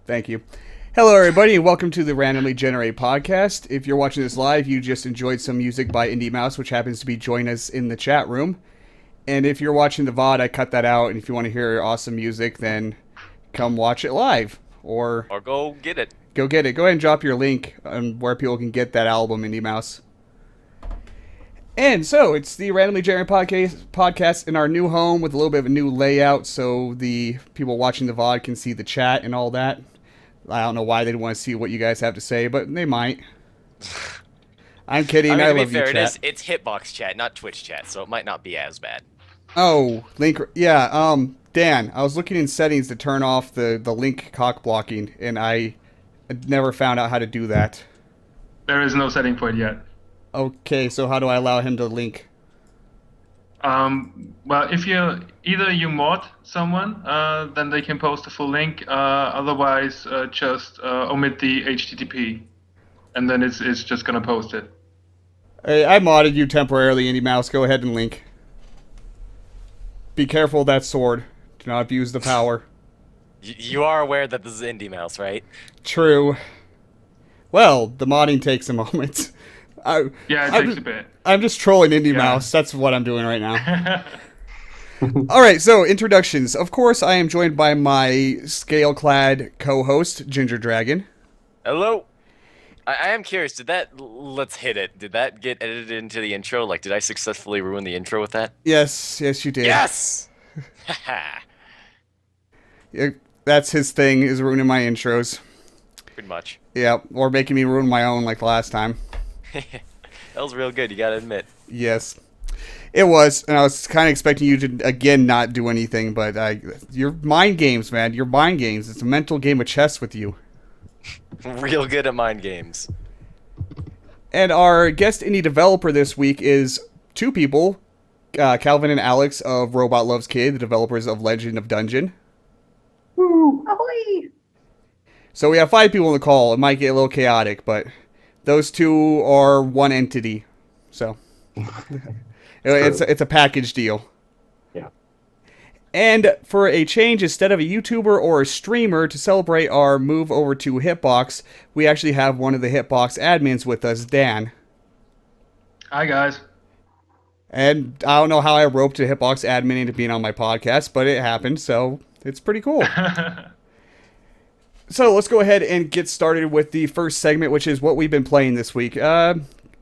Thank you. Hello, everybody, and welcome to the Randomly Generated Podcast. If you're watching this live, you just enjoyed some music by Indie which happens to be joining us in the chat room. And if you're watching the VOD, I cut that out, and if you want to hear awesome music, then come watch it live. Or go get it. Go get it. Go ahead and drop your link on where people can get that album, Indie. And so, it's the Randomly Generated podcast in our new home with a little bit of a new layout so the people watching the VOD can see the chat and all that. I don't know why they'd want to see what you guys have to say, but they might. I'm kidding. I love you, chat. It's hitbox chat, not Twitch chat, so it might not be as bad. Oh, link. Yeah, Dan, I was looking in settings to turn off the link cock blocking, and I never found out how to do that. There is no setting for it yet. Okay, so how do I allow him to link? Well, if either you mod someone, then they can post a full link. Otherwise, just omit the HTTP, and then it's just gonna post it. Hey, I modded you temporarily, Indie. Go ahead and link. Be careful of that sword. Do not abuse the power. You are aware that this is Indie, right? True. Well, the modding takes a moment. It takes a bit. I'm just trolling Indie. That's what I'm doing right now. Alright, so introductions. Of course, I am joined by my scale-clad co-host, Gingerdragon. Hello. I am curious, let's hit it. Did that get edited into the intro? Like, did I successfully ruin the intro with that? Yes, you did. Yes! Yeah, that's his thing, is ruining my intros. Pretty much. Yeah, or making me ruin my own like last time. That was real good, you gotta admit. Yes. It was, and I was kind of expecting you to, again, not do anything, but you're mind games, man. You're mind games. It's a mental game of chess with you. Real good at mind games. And our guest indie developer this week is two people, Calvin and Alex of RobotLovesKitty, the developers of Legend of Dungeon. Woo! Ahoy! So we have 5 people on the call. It might get a little chaotic, but those two are one entity. So it's a package deal. Yeah. And for a change, instead of a YouTuber or a streamer to celebrate our move over to Hitbox, we actually have one of the Hitbox admins with us, Dan. Hi, guys. And I don't know how I roped a Hitbox admin into being on my podcast, but it happened, so it's pretty cool. So let's go ahead and get started with the first segment, which is what we've been playing this week. How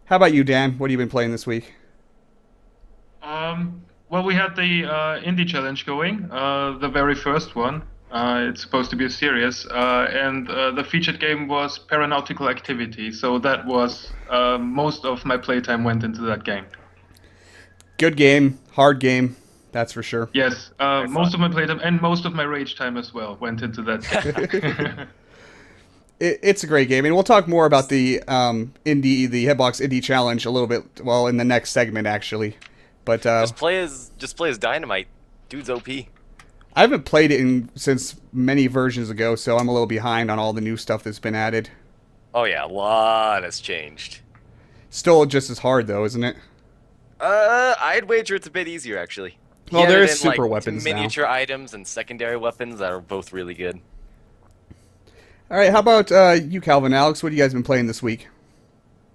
about you, Dan? What have you been playing this week? Well, we had the indie challenge going, the very first one. It's supposed to be a series, and the featured game was Paranautical Activity. So that was most of my playtime went into that game. Good game, hard game, that's for sure. Yes, most of my playtime and most of my rage time as well went into that game. It's a great game, and we'll talk more about the Hitbox Indie Challenge a little bit, well, in the next segment actually. But just play as Dynamite. Dude's OP. I haven't played it since many versions ago, so I'm a little behind on all the new stuff that's been added. Oh yeah, a lot has changed. Still just as hard though, isn't it? I'd wager it's a bit easier actually. Well, there's super weapons now. Miniature items and secondary weapons that are both really good. All right, how about you, Calvin, Alex? What have you guys been playing this week?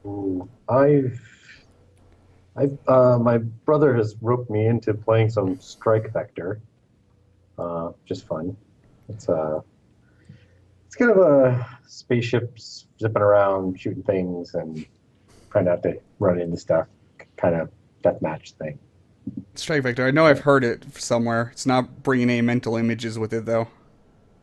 Ooh, my brother has roped me into playing some Strike Vector. Just fun. It's kind of a spaceship zipping around, shooting things, and trying not to run into stuff. Kind of deathmatch thing. Strike Vector. I know I've heard it somewhere. It's not bringing any mental images with it, though.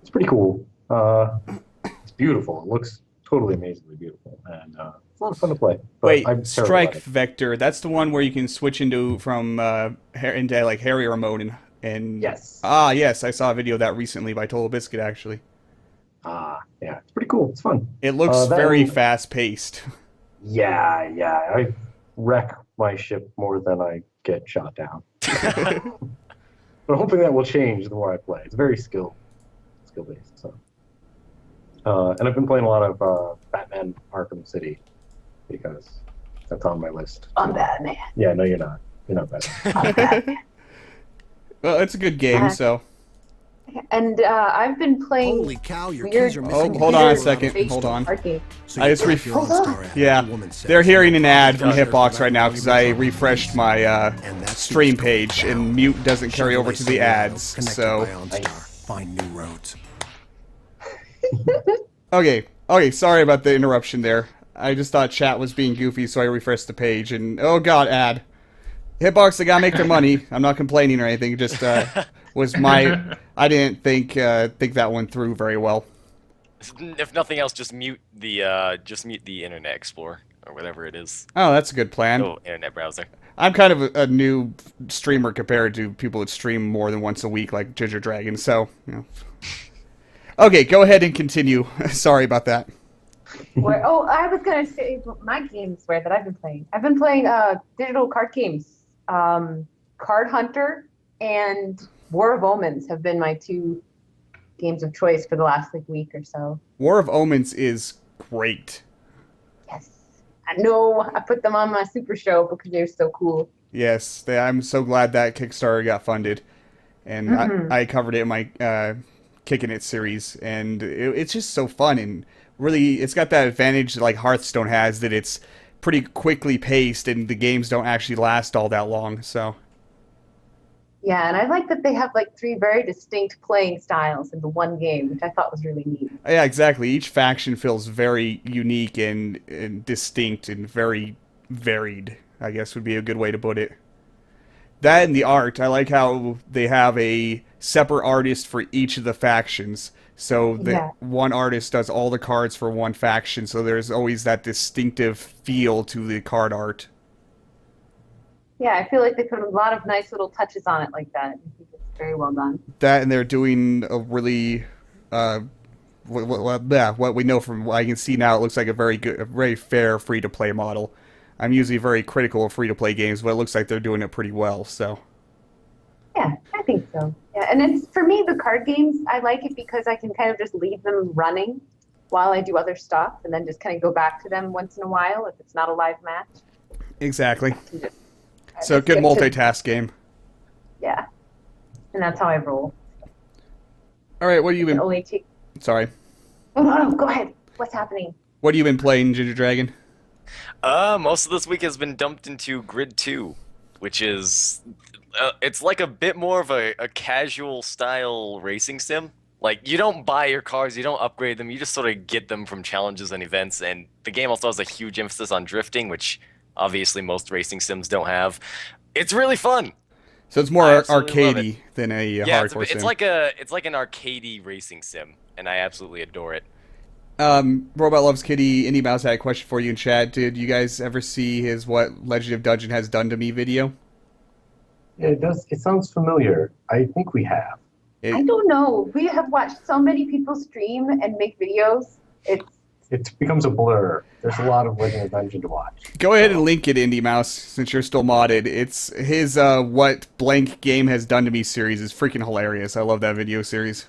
It's pretty cool. It's beautiful. It looks totally amazingly beautiful, and it's a lot of fun to play. Wait, Strike Vector. That's the one where you can switch into like Harrier mode and yes. Yes, I saw a video of that recently by Total Biscuit actually. Yeah, it's pretty cool. It's fun. It looks very fast paced. Yeah. I wreck my ship more than I get shot down. But I'm hoping that will change the more I play. It's very skill based. So, and I've been playing a lot of Batman Arkham City because that's on my list. I'm Batman. Yeah, no, you're not. You're not Batman. I'm Batman. Well, it's a good game, so And I've been playing Holy cow, your weird. keys are Oh, missing. hold on a Your second. face. Hold on. Card game. So I you just feel like you're on Hold Star on. Ad, Yeah, the woman says. they're hearing an ad from Sure. Hitbox right now because I refreshed my stream page and mute doesn't carry over to the ads. Connected So by OnStar. Find new roads. okay, sorry about the interruption there. I just thought chat was being goofy, so I refreshed the page and oh god, ad. Hitbox, they gotta make their money. I'm not complaining or anything. It just was my. I didn't think that went through very well. If nothing else, just mute the Internet Explorer or whatever it is. Oh, that's a good plan. Oh, internet browser. I'm kind of a new streamer compared to people that stream more than once a week, like Gingerdragon. So, you know. Okay, go ahead and continue. Sorry about that. I was gonna say my games that I've been playing. I've been playing digital card games. Card Hunter and War of Omens have been my two games of choice for the last week or so. War of Omens is great. Yes, I know. I put them on my Super Show because they're so cool. Yes, I'm so glad that Kickstarter got funded, and I covered it in my Kicking It series, and it's just so fun and really, it's got that advantage that like Hearthstone has, that it's pretty quickly paced and the games don't actually last all that long. So yeah, and I like that they have like three very distinct playing styles in the one game, which I thought was really neat. yeah, exactly. Each faction feels very unique and distinct and very varied, I guess would be a good way to put it. That and the art, I like how they have a separate artist for each of the factions. So one artist does all the cards for one faction, so there's always that distinctive feel to the card art. Yeah, I feel like they put a lot of nice little touches on it like that. I think it's very well done. That, and they're doing a really, what we know from what I can see now, it looks like a very fair free-to-play model. I'm usually very critical of free-to-play games, but it looks like they're doing it pretty well, so. Yeah, I think so. Yeah, and it's for me, the card games, I like it because I can kind of just leave them running while I do other stuff and then just kind of go back to them once in a while if it's not a live match. Exactly. So good multitask game. Yeah. And that's how I roll. All right, what have you been... Only take... Sorry. Oh, no, go ahead. What's happening? What have you been playing, Gingerdragon? Most of this week has been dumped into Grid 2, which is... it's like a bit more of a casual style racing sim. Like, you don't buy your cars, you don't upgrade them, you just sort of get them from challenges and events, and the game also has a huge emphasis on drifting, which obviously most racing sims don't have. It's really fun! So it's more arcadey than a hardcore sim. It's like an arcadey racing sim, and I absolutely adore it. RobotLovesKitty, Indiemouse had a question for you in chat. Did you guys ever see his What Legend of Dungeon Has Done to Me video? Yeah, it does. It sounds familiar. I think we have. I don't know. We have watched so many people stream and make videos. It becomes a blur. There's a lot of Legend of Dungeon to watch. Go ahead and link it, Indiemouse, since you're still modded. It's his What Blank Game Has Done to Me series is freaking hilarious. I love that video series.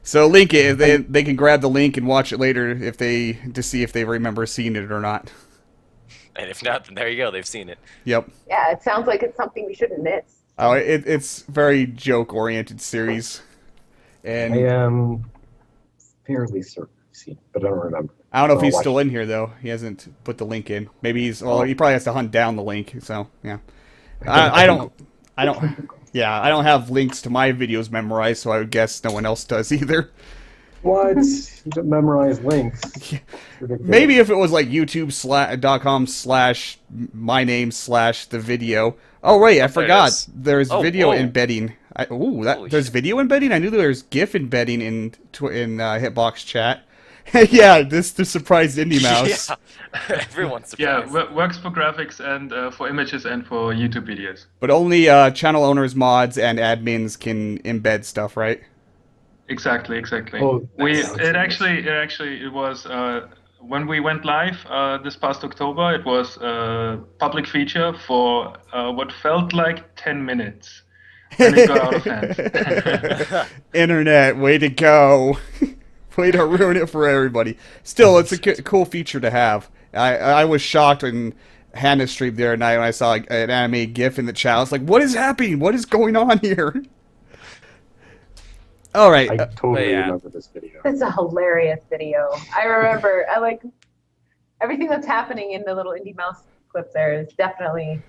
So link it. They can grab the link and watch it later to see if they remember seeing it or not. And if not, then there you go. They've seen it. Yep. Yeah, it sounds like it's something we shouldn't miss. Oh, it's very joke-oriented series. And I am fairly certain I've seen it, but I don't remember. I don't know if he's still in here, though. He hasn't put the link in. Maybe he probably has to hunt down the link, so, yeah. I don't have links to my videos memorized, so I would guess no one else does either. What? You don't memorize links. Maybe if it was like youtube.com/my name/the video. Oh, wait, I forgot. There's video embedding. There's video embedding? I knew there was GIF embedding in Hitbox chat. Yeah, this surprised Indiemouse. Yeah, everyone's surprised. Yeah, works for graphics and for images and for YouTube videos. But only channel owners, mods, and admins can embed stuff, right? Exactly. Oh, It was when we went live this past October. It was a public feature for what felt like 10 minutes, and it got out of hand. Internet, way to go! Way to ruin it for everybody. Still, it's a cool feature to have. I was shocked when Hannah streamed the other night when I saw an anime GIF in the chat. I was like, "What is happening? What is going on here?" All right. I totally yeah. remember this video. It's a hilarious video. I remember. I like everything that's happening in the little Indie Mouse clip. There is definitely.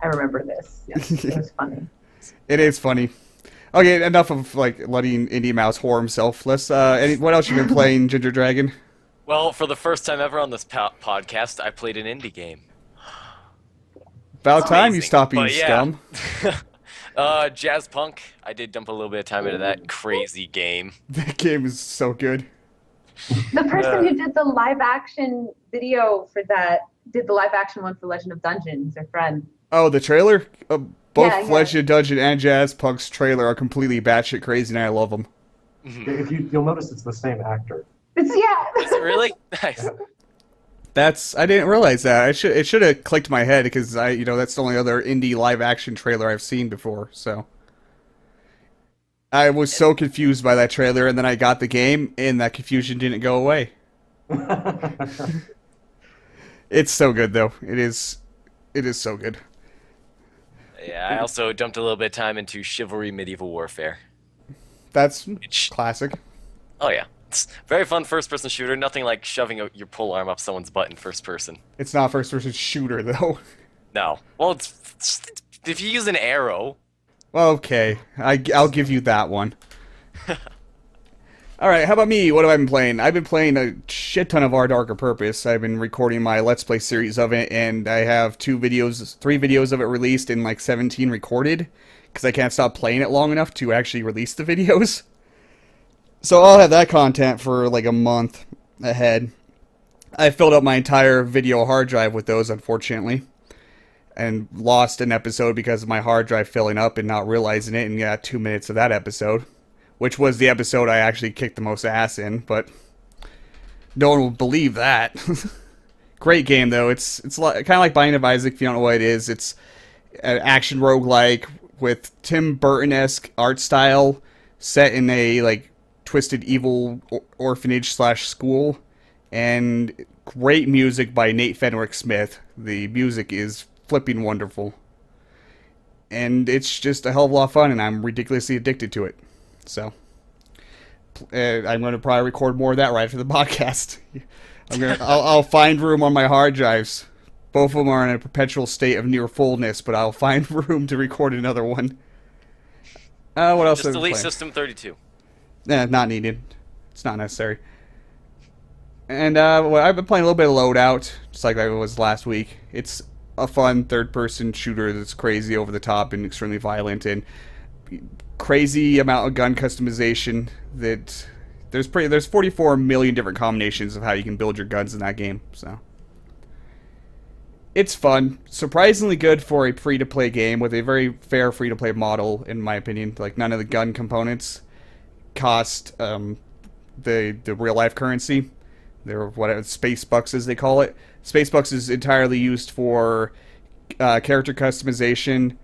I remember this. Yes, it was funny. It is funny. Okay, enough of like letting Indie Mouse whore himself. Let's. What else you been playing, Gingerdragon? Well, for the first time ever on this podcast, I played an indie game. About It's time you amazing, stop being but yeah. scum. Jazz Punk. I did dump a little bit of time into that crazy game. That game is so good. The person who did the live action video for that did the live action one for Legend of Dungeons. Their friend. Oh, the trailer? Both Yeah, yeah. Legend of Dungeon and Jazz Punk's trailer are completely batshit crazy, and I love them. If you'll notice, it's the same actor. It's Is it really? Nice. I didn't realize that. It should have clicked my head because that's the only other indie live action trailer I've seen before. So I was so confused by that trailer, and then I got the game, and that confusion didn't go away. It's so good though. It is so good. Yeah, I also dumped a little bit of time into Chivalry Medieval Warfare. That's Which, classic. oh yeah, it's a very fun first-person shooter. Nothing like shoving your pole arm up someone's butt in first person. It's not a first-person shooter though. No. Well, it's if you use an arrow. Well, okay, I'll give you that one. All right, how about me? What have I been playing? I've been playing a shit ton of Our Darker Purpose. I've been recording my Let's Play series of it, and I have 3 videos of it released and like 17 recorded, because I can't stop playing it long enough to actually release the videos. So I'll have that content for like a month ahead. I filled up my entire video hard drive with those, unfortunately, and lost an episode because of my hard drive filling up and not realizing it, and got 2 minutes of that episode, which was the episode I actually kicked the most ass in, but no one will believe that. Great game, though. It's kind of like Binding of Isaac, if you don't know what it is. It's an action roguelike with Tim Burton-esque art style, set in a like twisted evil orphanage / school, and great music by Nate Fenwick Smith. The music is flipping wonderful, and it's just a hell of a lot of fun, and I'm ridiculously addicted to it. So I'm going to probably record more of that right after the podcast. I'll find room on my hard drives. Both of them are in a perpetual state of near fullness, but I'll find room to record another one. What else? Just delete System 32. Not needed. It's not necessary. And I've been playing a little bit of Loadout, just like I was last week. It's a fun third-person shooter that's crazy, over the top, and extremely violent, and crazy amount of gun customization. That there's 44 million different combinations of how you can build your guns in that game. So it's fun, surprisingly good for a free-to-play game with a very fair free-to-play model, in my opinion. Like, none of the gun components cost the real-life currency. They're whatever space bucks as they call it. Space bucks is entirely used for character customization,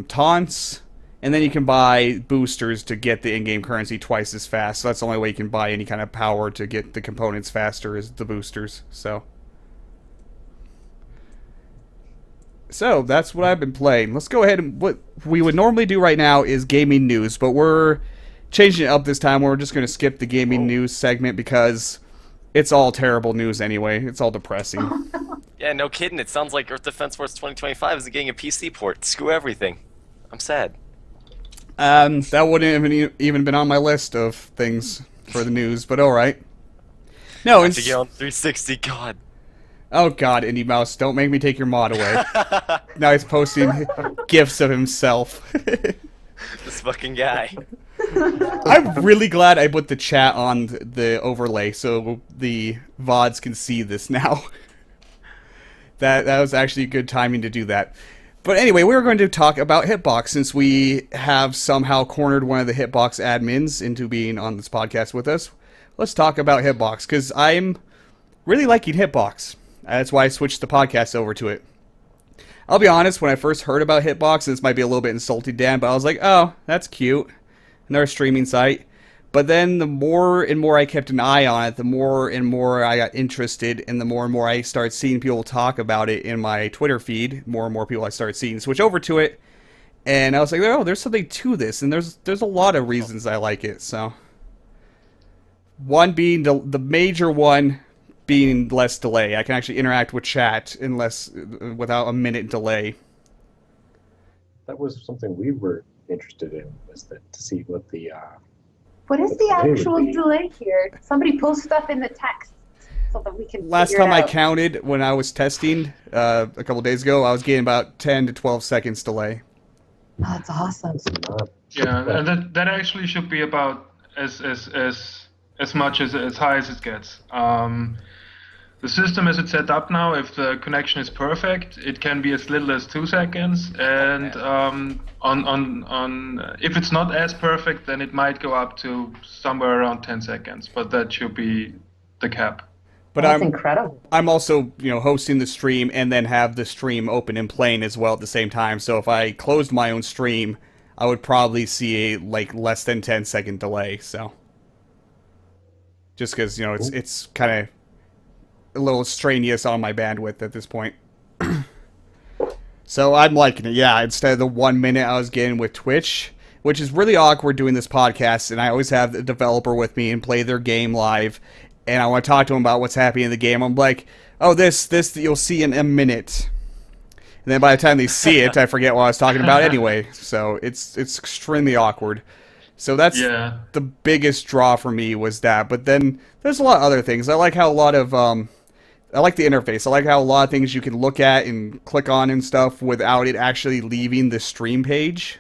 taunts, and then you can buy boosters to get the in-game currency twice as fast. So that's the only way you can buy any kind of power to get the components faster, is the boosters. So that's what I've been playing. Let's go ahead, and what we would normally do right now is gaming news, but we're changing it up this time. We're just going to skip the gaming news segment because it's all terrible news anyway. It's all depressing. Yeah, no kidding. It sounds like Earth Defense Force 2025 isn't getting a PC port. Screw everything. I'm sad. That wouldn't have even been on my list of things for the news, but alright. No, To get on 360, God. Oh god, Indie Mouse, don't make me take your mod away. Now he's posting gifs of himself. This fucking guy. I'm really glad I put the chat on the overlay so the VODs can see this now. That was actually good timing to do that. But anyway, we were going to talk about Hitbox, since we have somehow cornered one of the Hitbox admins into being on this podcast with us. Let's talk about Hitbox, because I'm really liking Hitbox. That's why I switched the podcast over to it. I'll be honest, when I first heard about Hitbox, and this might be a little bit insulting, Dan, but I was like, oh, that's cute. Another streaming site. But then the more and more I kept an eye on it, the more and more I got interested, and the more I started seeing people talk about it in my Twitter feed, more and more people I started seeing switch over to it. And I was like, oh, there's something to this, and there's a lot of reasons I like it. So, one being the major one being less delay. I can actually interact with chat without a minute delay. That was something we were interested in, was that to see what the What is the the delay would actual be. delay here? Somebody post stuff in the text so that we can. Last figure time it I out. counted, when I was testing a couple days ago, I was getting about 10 to 12 seconds delay. Oh, that's awesome. it's not. Yeah, and that actually should be about as much as high as it gets. The system as it's set up now, if the connection is perfect, it can be as little as 2 seconds, and if it's not as perfect, then it might go up to somewhere around 10 seconds. But that should be the cap. But That's incredible. I'm also, hosting the stream and then have the stream open and playing as well at the same time. So if I closed my own stream, I would probably see a less than 10-second delay. So just because it's kind of a little strenuous on my bandwidth at this point. So I'm liking it. Yeah, instead of the 1 minute I was getting with Twitch, which is really awkward doing this podcast, and I always have the developer with me and play their game live. And I want to talk to them about what's happening in the game. I'm like, oh, this you'll see in a minute. And then by the time they see it, I forget what I was talking about anyway. So it's extremely awkward. So that's the biggest draw for me was that. But then there's a lot of other things. I like how a lot of I like the interface. I like how a lot of things you can look at and click on and stuff without it actually leaving the stream page.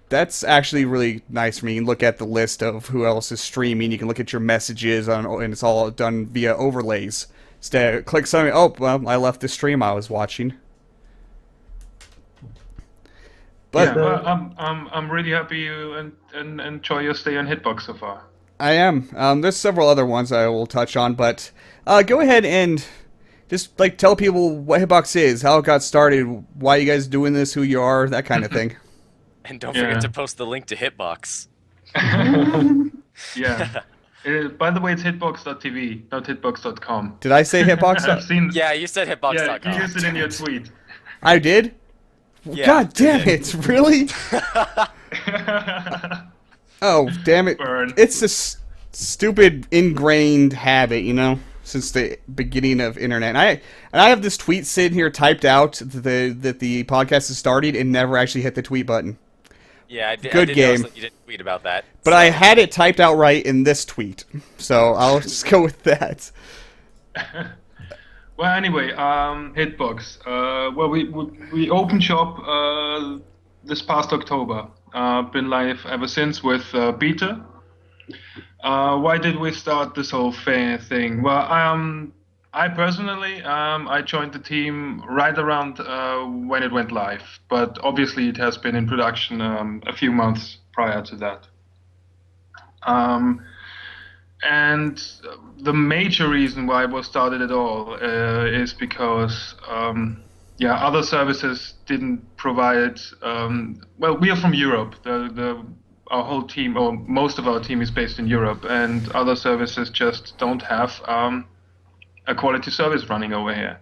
That's actually really nice for me. You can look at the list of who else is streaming. You can look at your messages, and it's all done via overlays. Instead, click something. Oh, well, I left the stream I was watching. But I'm really happy you and enjoy your stay on Hitbox so far. I am. There's several other ones I will touch on, but go ahead and just tell people what Hitbox is, how it got started, why you guys doing this, who you are, that kind of thing. And don't forget to post the link to Hitbox. Yeah. By the way, it's hitbox.tv, not hitbox.com. Did I say Hitbox? I've seen. Yeah, you said hitbox.com. Yeah, you used it in your tweet. I did? Yeah, God damn you did. it, really? Oh, damn it. Burn. It's a stupid ingrained habit, since the beginning of internet. And I have this tweet sitting here typed out that the podcast has started and never actually hit the tweet button. Yeah, I did. Good I did game. notice that you didn't tweet about that. But I had it typed out right in this tweet, so I'll just go with that. Well, anyway, Hitbox. Well, we opened shop this past October. Been live ever since with beta. Why did we start this whole thing? Well, I personally, I joined the team right around when it went live, but obviously it has been in production a few months prior to that. And the major reason why it was started at all is because, other services didn't provide. Well, we are from Europe. Our whole team, or most of our team, is based in Europe, and other services just don't have a quality service running over here.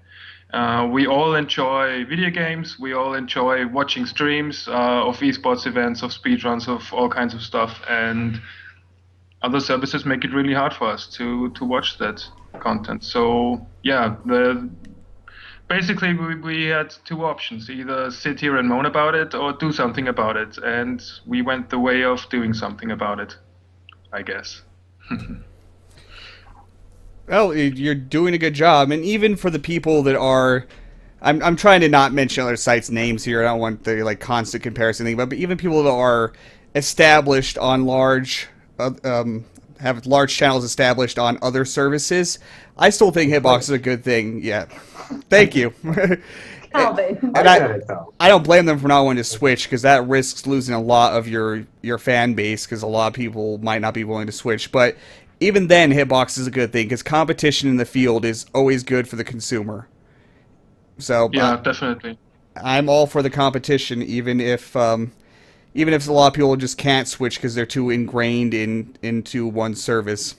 We all enjoy video games. We all enjoy watching streams of esports events, of speedruns, of all kinds of stuff, and other services make it really hard for us to watch that content. So yeah, basically we had two options: either sit here and moan about it, or do something about it. And we went the way of doing something about it, I guess. Well, you're doing a good job, and even for the people that are, I'm trying to not mention other sites' names here. I don't want the constant comparison thing, but even people that are established on large, have large channels established on other services, I still think Hitbox is a good thing. Yeah, thank you. Calvin. And I don't blame them for not wanting to switch, because that risks losing a lot of your fan base, because a lot of people might not be willing to switch. But even then, Hitbox is a good thing, because competition in the field is always good for the consumer. So yeah, definitely. I'm all for the competition, even if a lot of people just can't switch because they're too ingrained into one service.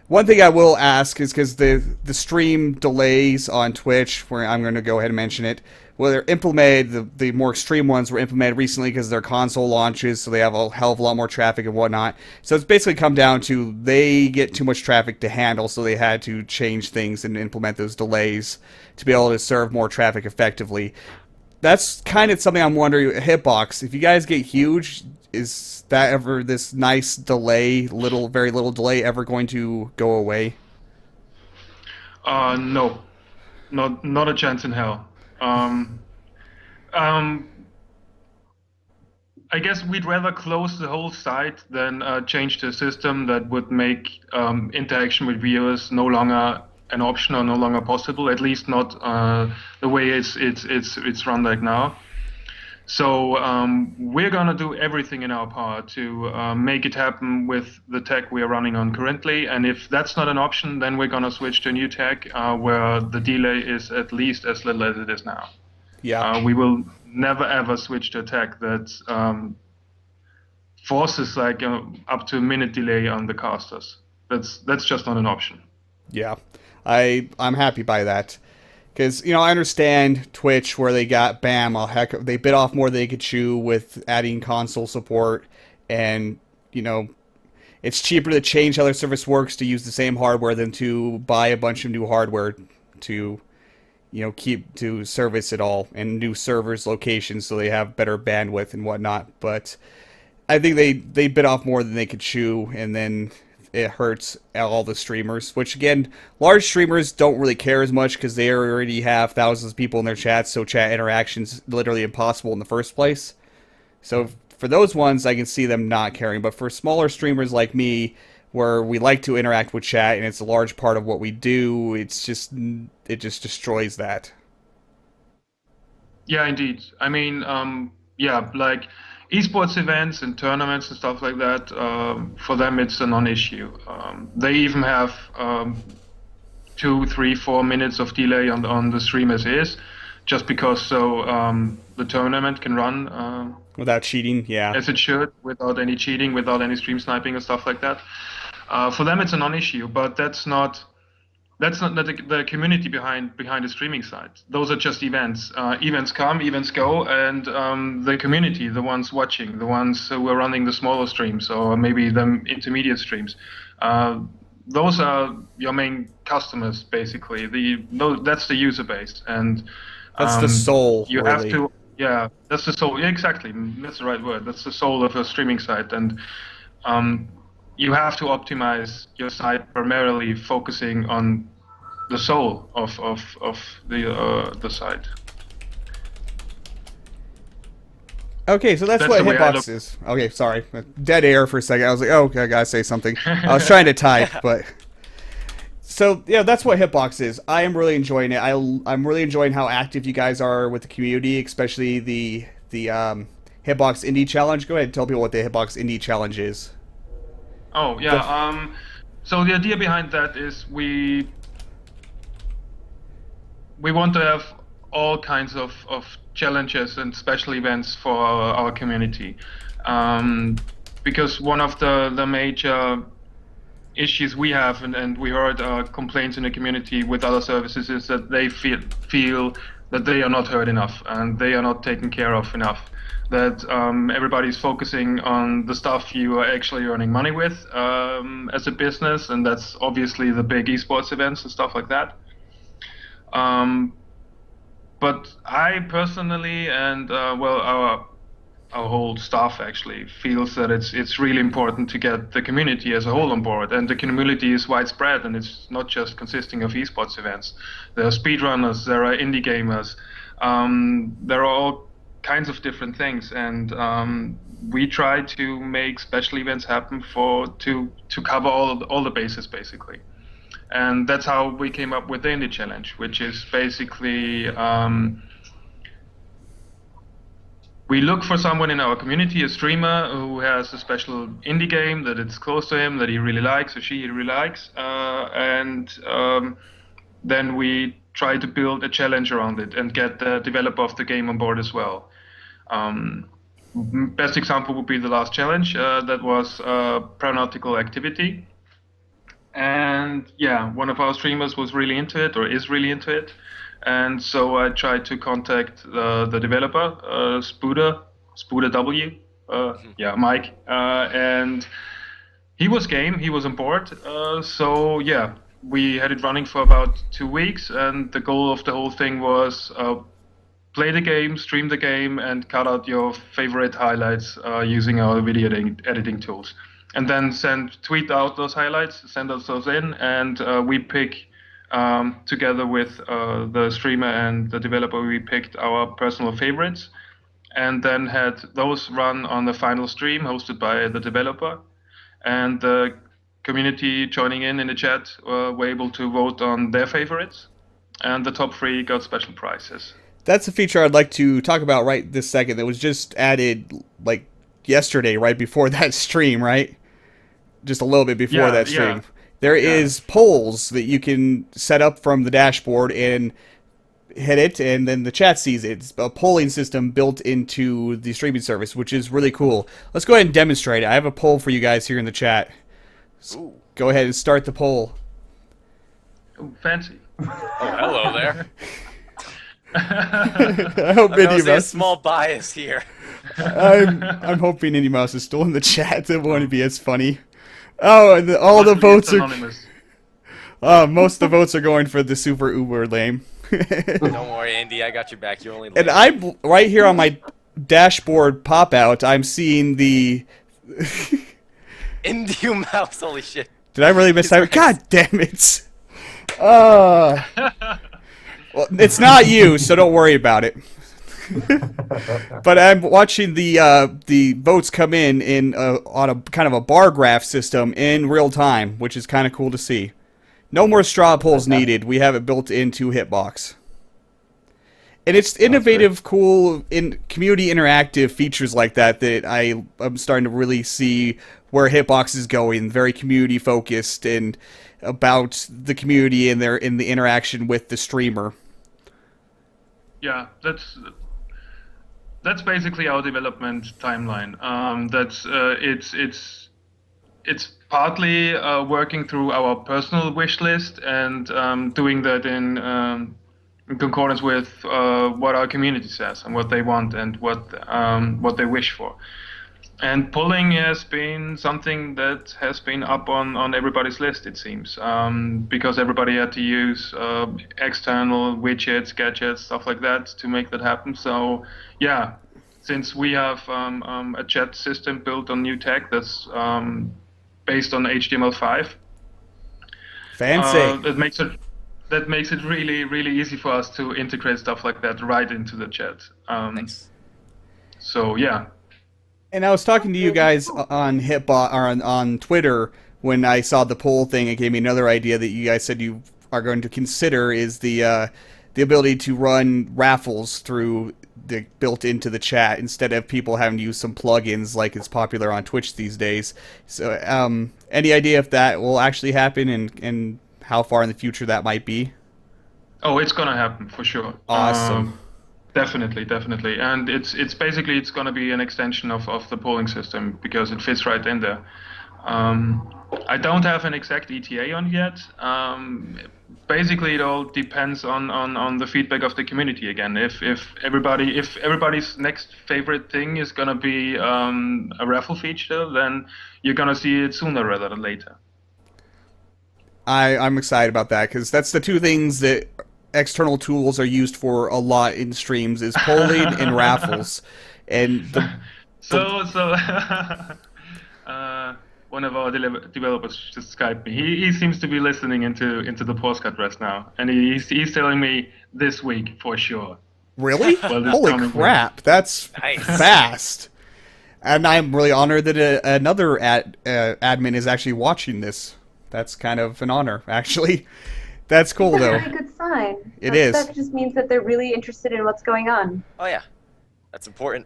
One thing I will ask is, because the stream delays on Twitch, where I'm going to go ahead and mention it, well, they're implemented. The more extreme ones were implemented recently because their console launches, so they have a hell of a lot more traffic and whatnot. So it's basically come down to they get too much traffic to handle, so they had to change things and implement those delays to be able to serve more traffic effectively. That's kind of something I'm wondering. Hitbox, if you guys get huge, is that ever this nice delay, very little delay, ever going to go away? No, not a chance in hell. I guess we'd rather close the whole site than change the system that would make interaction with viewers no longer an option or no longer possible. At least not the way it's run right now. So we're gonna do everything in our power to make it happen with the tech we are running on currently. And if that's not an option, then we're gonna switch to a new tech where the delay is at least as little as it is now. Yeah. We will never ever switch to a tech that forces like up to a minute delay on the casters. That's just not an option. Yeah, I'm happy by that, because I understand Twitch where they got they bit off more than they could chew with adding console support, and it's cheaper to change how their service works to use the same hardware than to buy a bunch of new hardware to keep to service it all, and new servers locations so they have better bandwidth and whatnot. But I think they bit off more than they could chew, and then it hurts all the streamers, which again, large streamers don't really care as much because they already have thousands of people in their chats, so chat interaction's literally impossible in the first place. So for those ones, I can see them not caring. But for smaller streamers like me, where we like to interact with chat and it's a large part of what we do, it just destroys that. Yeah, indeed. I mean, like esports events and tournaments and stuff like that, for them it's a non-issue. They even have 2, 3, 4 minutes of delay on the stream as is, just because the tournament can run without cheating, yeah, as it should, without any cheating, without any stream sniping and stuff like that. For them it's a non-issue, but that's not the community behind the streaming site. Those are just events. Events come, events go, and the community, the ones watching, the ones who are running the smaller streams or maybe the intermediate streams, those are your main customers, basically. That's the user base, and that's the soul. You really. have to, yeah, that's the soul. Yeah, exactly, that's the right word. That's the soul of a streaming site, and you have to optimize your site primarily focusing on the soul of the site. Okay, so that's what hitbox is. Okay, sorry. Dead air for a second. I was like, oh, okay, I gotta say something. I was trying to type, but... So, yeah, that's what hitbox is. I am really enjoying it. I'm really enjoying how active you guys are with the community, especially the Hitbox Indie Challenge. Go ahead and tell people what the Hitbox Indie Challenge is. Oh, yeah. So the idea behind that is we want to have all kinds of challenges and special events for our community. Because one of the major issues we have, and we heard complaints in the community with other services, is that they feel that they are not heard enough and they are not taken care of enough. That everybody's focusing on the stuff you are actually earning money with as a business, and that's obviously the big esports events and stuff like that. But I personally, and our whole staff actually, feels that it's really important to get the community as a whole on board, and the community is widespread, and it's not just consisting of esports events. There are speedrunners, there are indie gamers, there are all kinds of different things, and we try to make special events happen to cover all the bases, basically. And that's how we came up with the Indie Challenge, which is basically we look for someone in our community, a streamer who has a special indie game that it's close to him, that he really likes or she really likes, and then we try to build a challenge around it and get the developer of the game on board as well. Best example would be the last challenge, that was Paranautical Activity. And yeah, one of our streamers was really into it, or is really into it. And so I tried to contact the developer, Spooder W, Mike, and he was game. He was on board. So yeah, we had it running for about 2 weeks, and the goal of the whole thing was play the game, stream the game, and cut out your favorite highlights using our video editing tools. And then tweet out those highlights, send us those in, and we pick, together with the streamer and the developer, we picked our personal favorites, and then had those run on the final stream hosted by the developer. And the community joining in the chat were able to vote on their favorites, and the top 3 got special prizes. That's a feature I'd like to talk about right this second. That was just added like yesterday, right before that stream, right? Just a little bit before that stream. Yeah. There is polls that you can set up from the dashboard and hit it, and then the chat sees it. It's a polling system built into the streaming service, which is really cool. Let's go ahead and demonstrate it. I have a poll for you guys here in the chat. So go ahead and start the poll. Ooh, fancy. Oh, hello there. I hope I'm Indie a Mouse. small bias here. I'm hoping Indie Mouse is still in the chat. It won't be as funny. Oh, and all the votes are. Most of the votes are going for the super uber lame. Don't worry, Andy. I got your back. You're only. And I'm right here on my dashboard pop out. I'm seeing the. Indiemouse. Holy shit. Did I really miss that? God damn it! Well, it's not you, so don't worry about it. But I'm watching the votes come in on a kind of a bar graph system in real time, which is kind of cool to see. No more straw polls needed. We have it built into Hitbox. And it's innovative, cool, community interactive features like that I'm starting to really see where Hitbox is going. Very community focused and about the community and in the interaction with the streamer. Yeah, that's basically our development timeline. It's partly working through our personal wish list and doing that in concordance with what our community says and what they want and what they wish for. And polling has been something that has been up on everybody's list, it seems, because everybody had to use external widgets, gadgets, stuff like that to make that happen. So, yeah, since we have a chat system built on new tech that's based on HTML5, fancy. That makes it really, really easy for us to integrate stuff like that right into the chat. Nice. So, yeah. And I was talking to you guys on Hitbot or on Twitter when I saw the poll thing. It gave me another idea that you guys said you are going to consider is the ability to run raffles built into the chat instead of people having to use some plugins like it's popular on Twitch these days. So, any idea if that will actually happen and how far in the future that might be? Oh, it's gonna happen for sure. Awesome. Definitely, and it's basically going to be an extension of the polling system because it fits right in there. I don't have an exact ETA on yet. Basically, it all depends on the feedback of the community again. If everybody's next favorite thing is going to be a raffle feature, then you're going to see it sooner rather than later. I'm excited about that because that's the two things that external tools are used for a lot in streams is polling and raffles. And one of our developers just Skyped me. He seems to be listening into the postcard rest now, and he's telling me this week for sure. Really? Holy crap! Week. That's nice. Fast. And I'm really honored that another admin is actually watching this. That's kind of an honor, actually. That's cool, though. That's a very good sign. That just means that they're really interested in what's going on. Oh, yeah. That's important.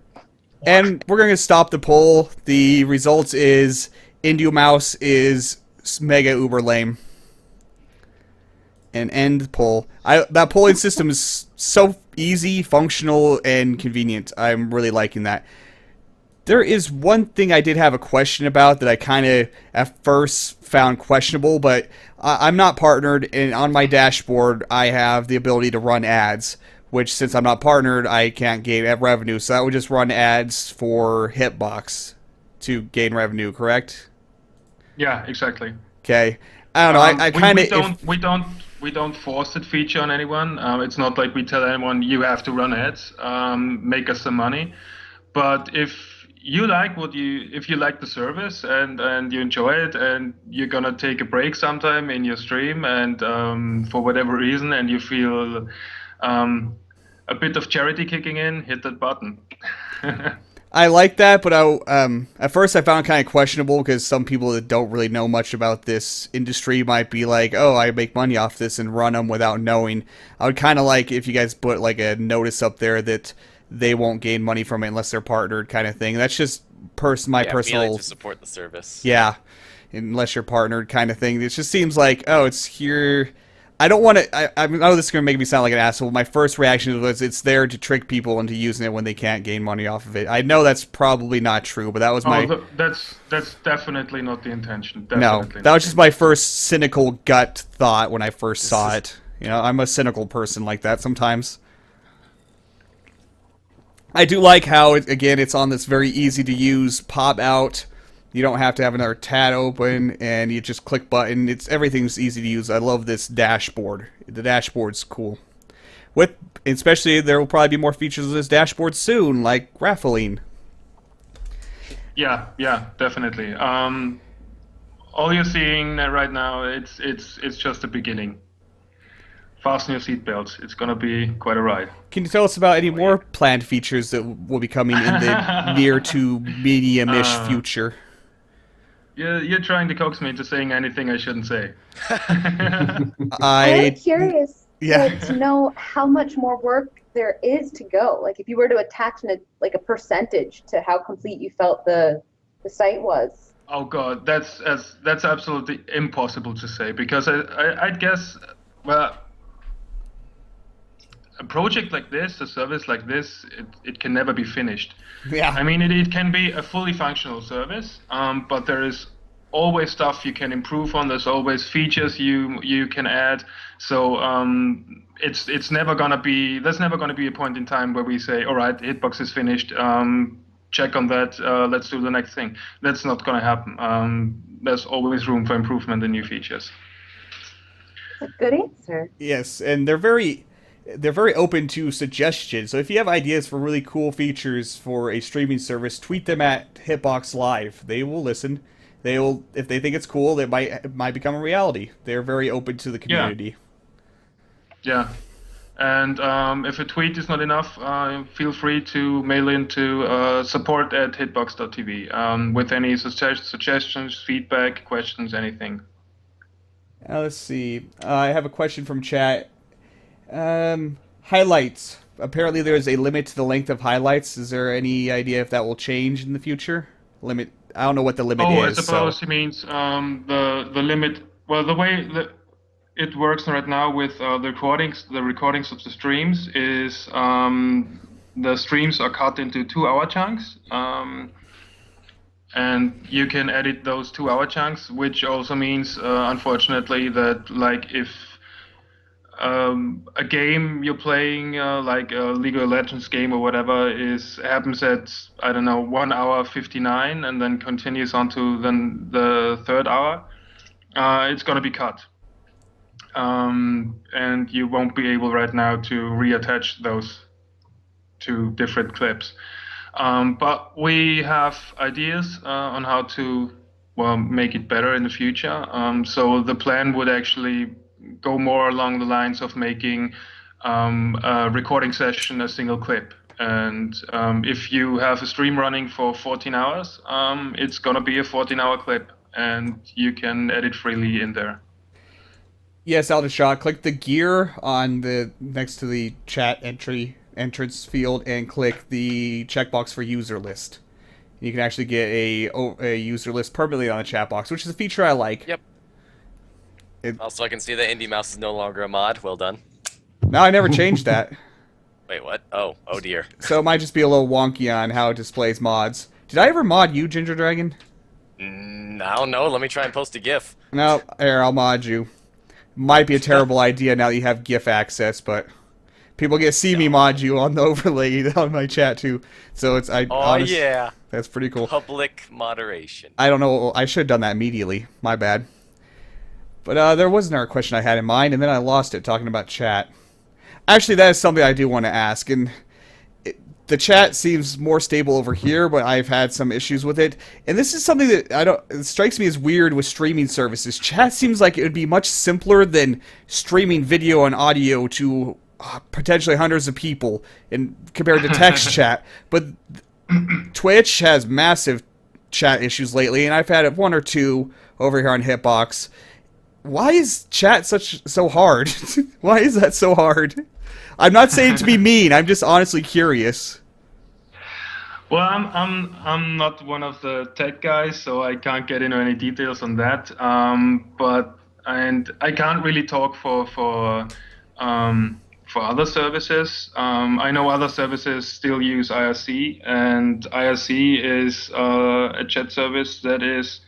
And we're going to stop the poll. The results is Indiemouse is mega uber lame. And end the poll. That polling system is so easy, functional, and convenient. I'm really liking that. There is one thing I did have a question about that I kind of at first found questionable, but I'm not partnered, and on my dashboard I have the ability to run ads, which since I'm not partnered, I can't gain revenue. So that would just run ads for Hitbox to gain revenue, correct? Yeah, exactly. Okay. I don't know. I kind of We don't force that feature on anyone. It's not like we tell anyone you have to run ads, make us some money. But if you like if you like the service and you enjoy it, and you're gonna take a break sometime in your stream, and for whatever reason, and you feel a bit of charity kicking in, hit that button. I like that, but at first I found it kind of questionable because some people that don't really know much about this industry might be like, oh, I make money off this and run them without knowing. I would kind of like if you guys put like a notice up there that they won't gain money from it unless they're partnered kind of thing. That's just my personal... We like to support the service. Yeah, unless you're partnered kind of thing. It just seems like, oh, it's here... I don't want to... I know this is going to make me sound like an asshole. My first reaction was it's there to trick people into using it when they can't gain money off of it. I know that's probably not true, but that was my... That's definitely not the intention. No, that was just my first cynical gut thought when I first saw it. You know, I'm a cynical person like that sometimes. I do like how, it's on this very easy-to-use pop-out. You don't have to have another tab open, and you just click button. Everything's easy to use. I love this dashboard. The dashboard's cool. Especially, there will probably be more features of this dashboard soon, like raffling. Yeah, definitely. All you're seeing right now, it's just the beginning. Fasten your seatbelts. It's going to be quite a ride. Can you tell us about any more planned features that will be coming in the near to medium-ish future? You're trying to coax me into saying anything I shouldn't say. I'm curious to know how much more work there is to go. Like if you were to attach a percentage to how complete you felt the site was. Oh God, that's absolutely impossible to say, because I'd guess, well, a project like this, a service like this, it can never be finished. Yeah. I mean, it can be a fully functional service, but there is always stuff you can improve on. There's always features you can add. So it's never gonna be. There's never gonna be a point in time where we say, all right, Hitbox is finished. Check on that. Let's do the next thing. That's not gonna happen. There's always room for improvement and new features. That's a good answer. Yes, and they're very open to suggestions. So if you have ideas for really cool features for a streaming service, tweet them at Hitbox Live. They will listen. They will, if they think it's cool, it might become a reality. They're very open to the community. Yeah. And if a tweet is not enough, feel free to mail in to support@hitbox.tv with any suggestions, feedback, questions, anything. Let's see. I have a question from chat. Highlights. Apparently there's a limit to the length of highlights. Is there any idea if that will change in the future? Limit. I don't know what the limit is. I suppose he means the limit. Well, the way that it works right now with the recordings of the streams is the streams are cut into 2-hour chunks, and you can edit those 2-hour chunks, which also means, unfortunately, that like if a game you're playing, like a League of Legends game or whatever, happens at 1 hour 59 and then continues on to then the 3rd hour, it's gonna be cut, and you won't be able right now to reattach those two different clips. But we have ideas on how to make it better in the future. So the plan would actually go more along the lines of making a recording session a single clip. And if you have a stream running for 14 hours, it's going to be a 14-hour clip, and you can edit freely in there. Yes, Aldershot, click the gear on the next to the chat entrance field and click the checkbox for user list. You can actually get a user list permanently on the chat box, which is a feature I like. Yep. Also, I can see that Indie is no longer a mod. Well done. No, I never changed that. Wait, what? Oh dear. So it might just be a little wonky on how it displays mods. Did I ever mod you, Gingerdragon? I don't know. Let me try and post a GIF. No, here, I'll mod you. Might be a terrible idea now that you have GIF access, but people get to see me mod you on the overlay on my chat too. So it's Yeah. That's pretty cool. Public moderation. I don't know. I should have done that immediately. My bad. But there was another question I had in mind, and then I lost it talking about chat. Actually, that is something I do want to ask, and the chat seems more stable over here, but I've had some issues with it. And this is something that it strikes me as weird with streaming services. Chat seems like it would be much simpler than streaming video and audio to potentially hundreds of people compared to text chat. But Twitch has massive chat issues lately, and I've had one or two over here on Hitbox. Why is chat so hard? Why is that so hard? I'm not saying to be mean. I'm just honestly curious. Well, I'm not one of the tech guys, so I can't get into any details on that. But I can't really talk for other services. I know other services still use IRC, and IRC is a chat service that is,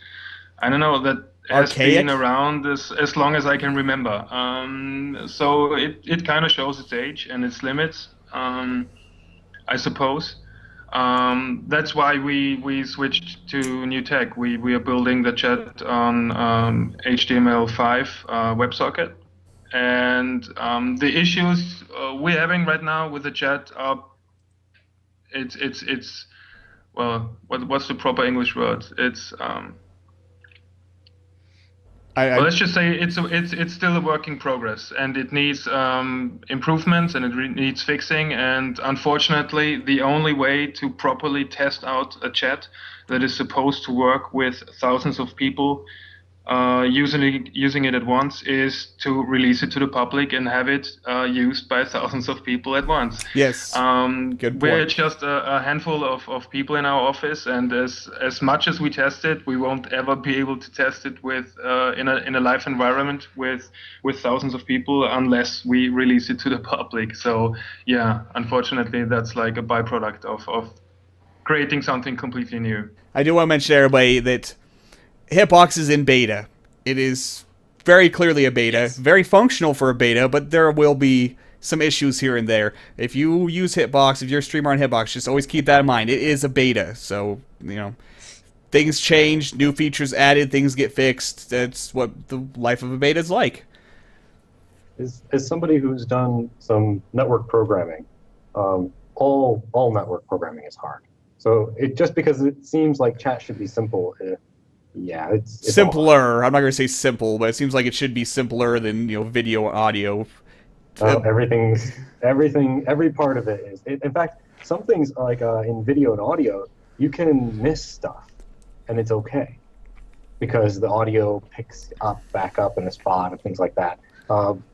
I don't know, that has archaic? been around as long as I can remember. So it kind of shows its age and its limits, I suppose. That's why we switched to new tech. We are building the chat on HTML5 WebSocket. And the issues we're having right now with the chat are, it's well, what's the proper English word? It's well, let's just say it's still a work in progress, and it needs improvements, and it needs fixing. And unfortunately, the only way to properly test out a chat that is supposed to work with thousands of people using it at once is to release it to the public and have it used by thousands of people at once. Yes. Good point. We're just a handful of people in our office, and as much as we test it, we won't ever be able to test it with in a live environment with thousands of people unless we release it to the public. So yeah, unfortunately, that's like a byproduct of creating something completely new. I do want to mention to everybody that Hitbox is in beta. It is very clearly a beta, yes. Very functional for a beta, but there will be some issues here and there. If you use Hitbox, if you're a streamer on Hitbox, just always keep that in mind. It is a beta, so, things change, new features added, things get fixed. That's what the life of a beta is like. As somebody who's done some network programming, all network programming is hard. So just because it seems like chat should be simple, yeah, it's simpler. I'm not going to say simple, but it seems like it should be simpler than video and audio. Every part of it is. In fact, some things like in video and audio, you can miss stuff, and it's okay, because the audio picks back up in a spot and things like that.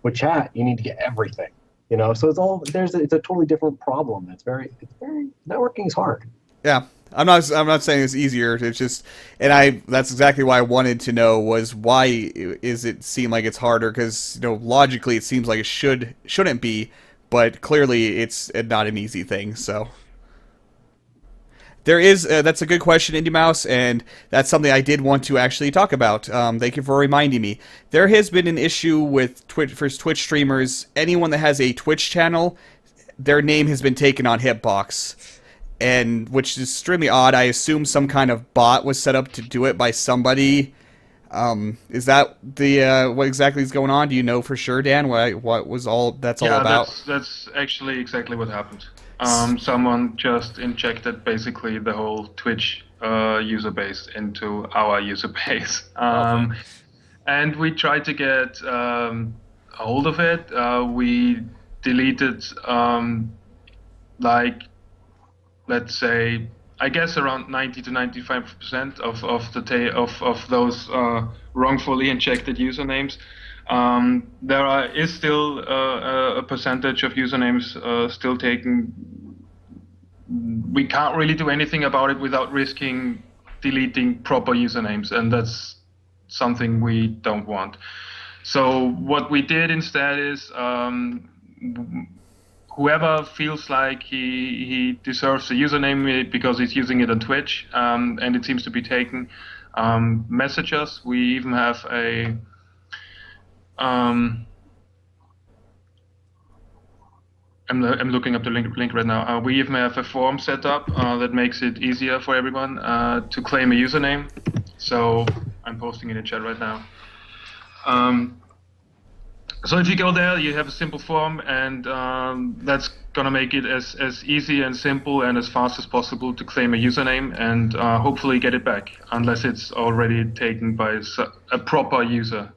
With chat, you need to get everything, So it's a totally different problem. It's very networking is hard. Yeah. I'm not saying it's easier. It's just, that's exactly why I wanted to know was why is it seem like it's harder? Because logically it seems like it shouldn't be, but clearly it's not an easy thing. So there is that's a good question, Indiemouse, and that's something I did want to actually talk about. Thank you for reminding me. There has been an issue with Twitch streamers. Anyone that has a Twitch channel, their name has been taken on Hitbox. And which is extremely odd. I assume some kind of bot was set up to do it by somebody. Is that what exactly is going on? Do you know for sure, Dan? What was all that's all about? Yeah, that's actually exactly what happened. Someone just injected basically the whole Twitch user base into our user base, and we tried to get a hold of it. We deleted let's say, I guess around 90 to 95% of those wrongfully injected usernames. There is still a percentage of usernames still taken. We can't really do anything about it without risking deleting proper usernames, and that's something we don't want. So what we did instead is whoever feels like he deserves a username because he's using it on Twitch, and it seems to be taken, message us. We even have a I'm looking up the link right now. We even have a form set up that makes it easier for everyone to claim a username. So I'm posting in the chat right now. So if you go there, you have a simple form, and that's gonna make it as easy and simple and as fast as possible to claim a username and hopefully get it back, unless it's already taken by a proper user.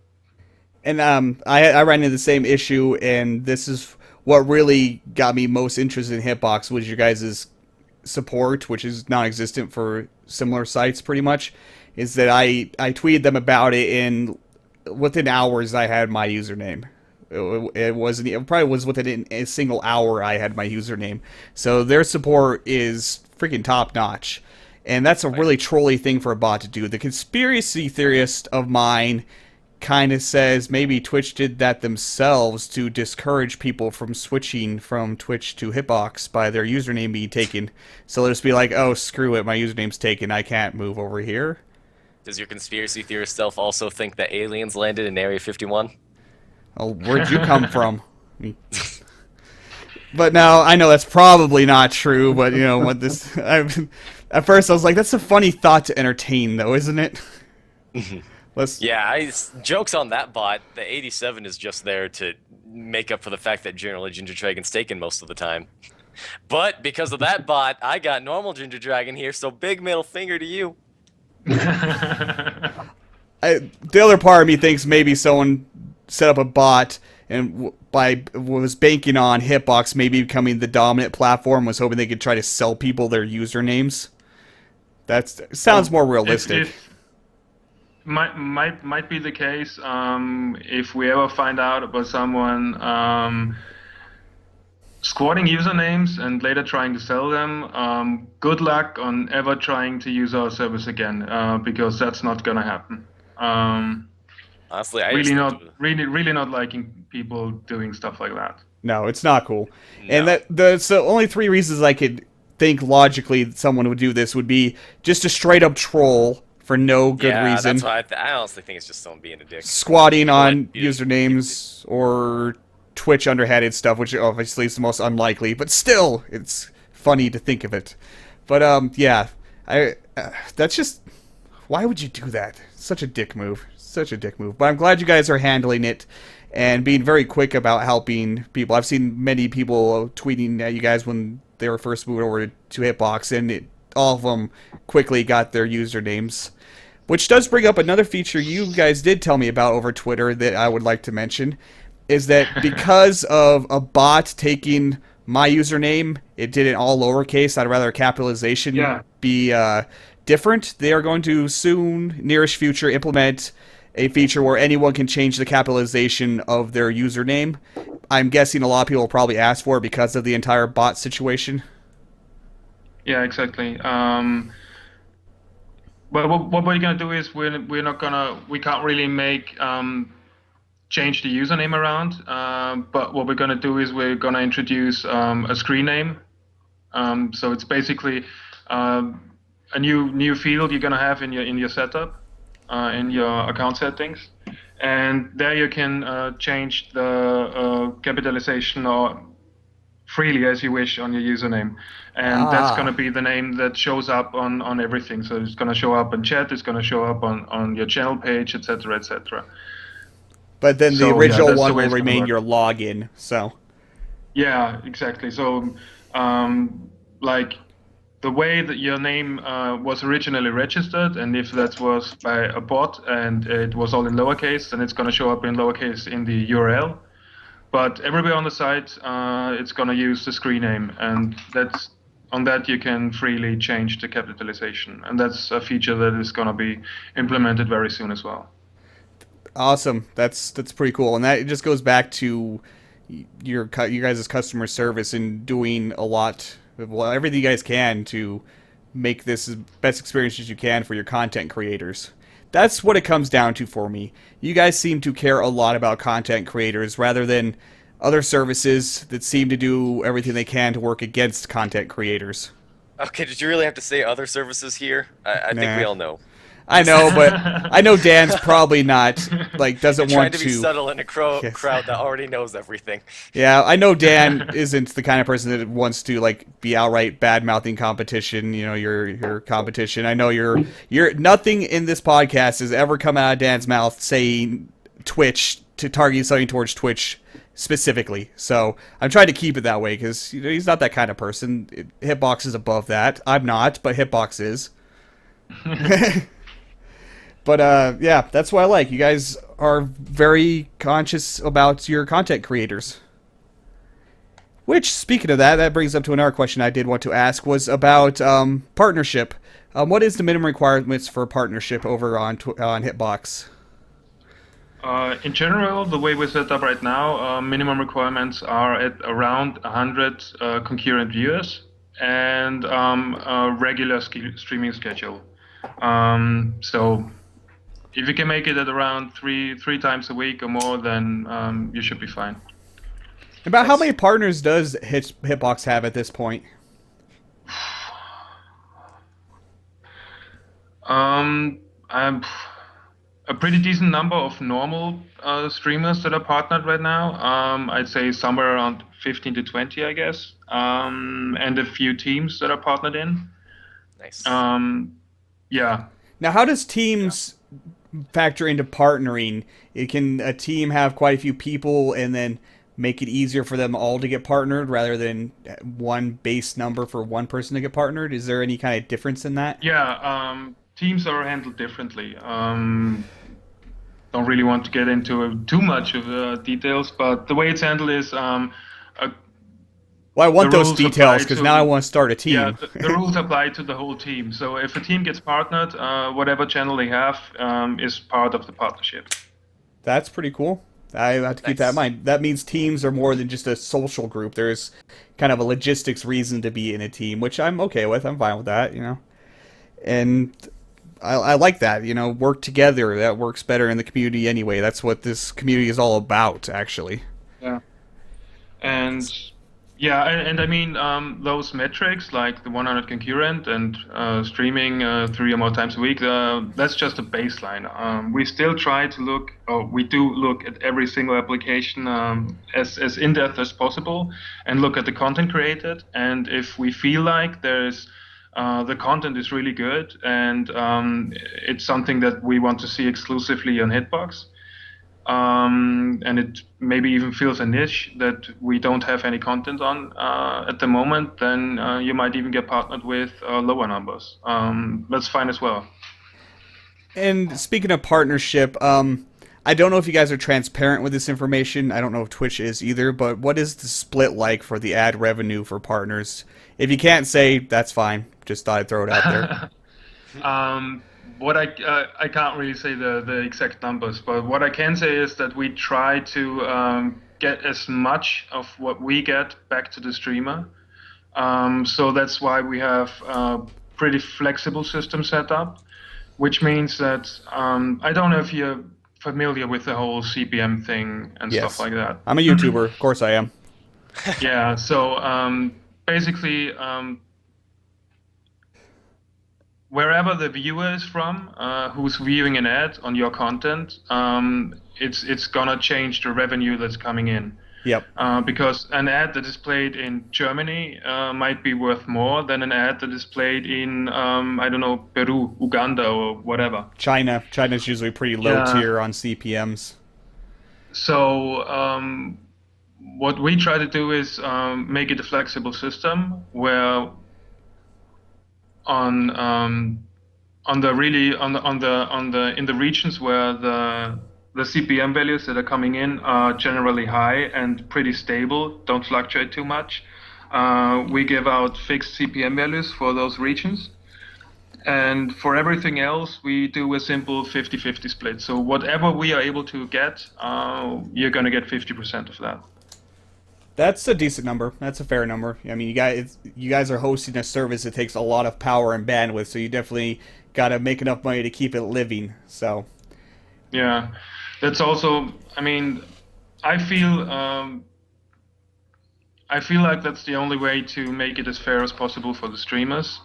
And I ran into the same issue, and this is what really got me most interested in Hitbox was your guys' support, which is non-existent for similar sites pretty much, is that I tweeted them about it, and within hours I had my username. It probably was within a single hour I had my username. So their support is freaking top-notch. And that's a really trolly thing for a bot to do. The conspiracy theorist of mine kind of says maybe Twitch did that themselves to discourage people from switching from Twitch to Hitbox by their username being taken. So they'll just be like, oh, screw it, my username's taken, I can't move over here. Does your conspiracy theorist self also think that aliens landed in Area 51? Oh, where'd you come from? But no, I know that's probably not true, but you know what this... at first I was like, that's a funny thought to entertain though, isn't it? Yeah, jokes on that bot. The 87 is just there to make up for the fact that generally Gingerdragon's taken most of the time. But because of that bot, I got normal Gingerdragon here, so big middle finger to you. The other part of me thinks maybe someone set up a bot and was banking on Hitbox maybe becoming the dominant platform, was hoping they could try to sell people their usernames. That sounds more realistic. Might be the case. If we ever find out about someone squatting usernames and later trying to sell them, good luck on ever trying to use our service again, because that's not gonna happen. Honestly, really not liking people doing stuff like that. No, it's not cool. No. And so only three reasons I could think logically someone would do this would be just a straight up troll for no good reason. That's why I honestly think it's just someone being a dick. Squatting on usernames or Twitch underhanded stuff, which obviously is the most unlikely, but still, it's funny to think of it. But yeah, that's just, why would you do that? Such a dick move. Such a dick move. But I'm glad you guys are handling it and being very quick about helping people. I've seen many people tweeting at you guys when they were first moving over to Hitbox, and all of them quickly got their usernames. Which does bring up another feature you guys did tell me about over Twitter that I would like to mention, is that because of a bot taking my username, it did it all lowercase. I'd rather capitalization be different. They are going to soon, nearish future, implement a feature where anyone can change the capitalization of their username. I'm guessing a lot of people will probably ask for it because of the entire bot situation. Yeah, exactly. But what we're gonna do is we can't really make change the username around. But what we're gonna do is we're gonna introduce a screen name. So it's basically a new field you're gonna have in your setup, in your account settings, and there you can change the capitalization or freely as you wish on your username, and that's going to be the name that shows up on everything. So it's going to show up in chat, it's going to show up on your channel page, etc., etc. But then the original one will remain your login. So yeah, exactly. So like the way that your name was originally registered, and if that was by a bot and it was all in lowercase, then it's going to show up in lowercase in the URL. But everywhere on the site, it's going to use the screen name, and on that you can freely change the capitalization, and that's a feature that is going to be implemented very soon as well. Awesome, that's pretty cool, and that just goes back to you guys' customer service and doing a lot, well, everything you guys can to make this as best experience as you can for your content creators. That's what it comes down to for me. You guys seem to care a lot about content creators rather than other services that seem to do everything they can to work against content creators. Okay, did you really have to say other services here? I think Nah. we all know. I know, but I know Dan's probably not, like, doesn't You're trying want to be subtle in a Yes. crowd that already knows everything. Yeah, I know Dan isn't the kind of person that wants to, like, be outright bad-mouthing competition, your competition. I know you're nothing in this podcast has ever come out of Dan's mouth saying Twitch, to target something towards Twitch specifically. So I'm trying to keep it that way, because he's not that kind of person. Hitbox is above that. I'm not, but Hitbox is. But, yeah, that's what I like. You guys are very conscious about your content creators. Which, speaking of that, that brings up to another question I did want to ask, was about partnership. What is the minimum requirements for partnership over on Hitbox? In general, the way we're set up right now, minimum requirements are at around 100 concurrent viewers and a regular streaming schedule. So if you can make it at around three times a week or more, then you should be fine. About how many partners does Hitbox have at this point? I'm a pretty decent number of normal streamers that are partnered right now. I'd say somewhere around 15 to 20, I guess, and a few teams that are partnered in. Nice. Yeah. Now, how does teams factor into partnering? Can a team have quite a few people and then make it easier for them all to get partnered rather than one base number for one person to get partnered? Is there any kind of difference in that? Yeah, teams are handled differently. Don't really want to get into too much of details, but the way it's handled is Well, I want the those rules details apply because to- now I want to start a team. yeah, the rules apply to the whole team. So if a team gets partnered, whatever channel they have is part of the partnership. That's pretty cool. I have to keep that in mind. That means teams are more than just a social group. There's kind of a logistics reason to be in a team, which I'm okay with. I'm fine with that, And I like that, work together. That works better in the community anyway. That's what this community is all about, actually. Yeah. And yeah, and I mean, those metrics like the 100 concurrent and streaming 3 or more times a week, that's just a baseline. We still try to look, or we do look at every single application as in-depth as possible and look at the content created. And if we feel like there's the content is really good and it's something that we want to see exclusively on Hitbox, and it maybe even feels a niche that we don't have any content on at the moment, then you might even get partnered with lower numbers. That's fine as well. And speaking of partnership, I don't know if you guys are transparent with this information. I don't know if Twitch is either, but what is the split like for the ad revenue for partners? If you can't say, that's fine. Just thought I'd throw it out there. What I can't really say the exact numbers, but what I can say is that we try to get as much of what we get back to the streamer. So that's why we have a pretty flexible system set up, which means that I don't know if you're familiar with the whole CPM thing and Yes. stuff like that. I'm a YouTuber. Of course I am. Yeah, so basically, wherever the viewer is from, who's viewing an ad on your content, it's gonna change the revenue that's coming in. Yep. Because an ad that is played in Germany might be worth more than an ad that is played in, I don't know, Peru, Uganda, or whatever. China's usually pretty low Yeah. tier on CPMs. So what we try to do is make it a flexible system where in the regions where the CPM values that are coming in are generally high and pretty stable, don't fluctuate too much. We give out fixed CPM values for those regions. And for everything else, we do a simple 50-50 split. So whatever we are able to get, you're going to get 50% of that. That's a decent number. That's a fair number. I mean, you guys are hosting a service that takes a lot of power and bandwidth, so you definitely got to make enough money to keep it living. So, yeah, that's also. I mean, I feel I feel like that's the only way to make it as fair as possible for the streamers.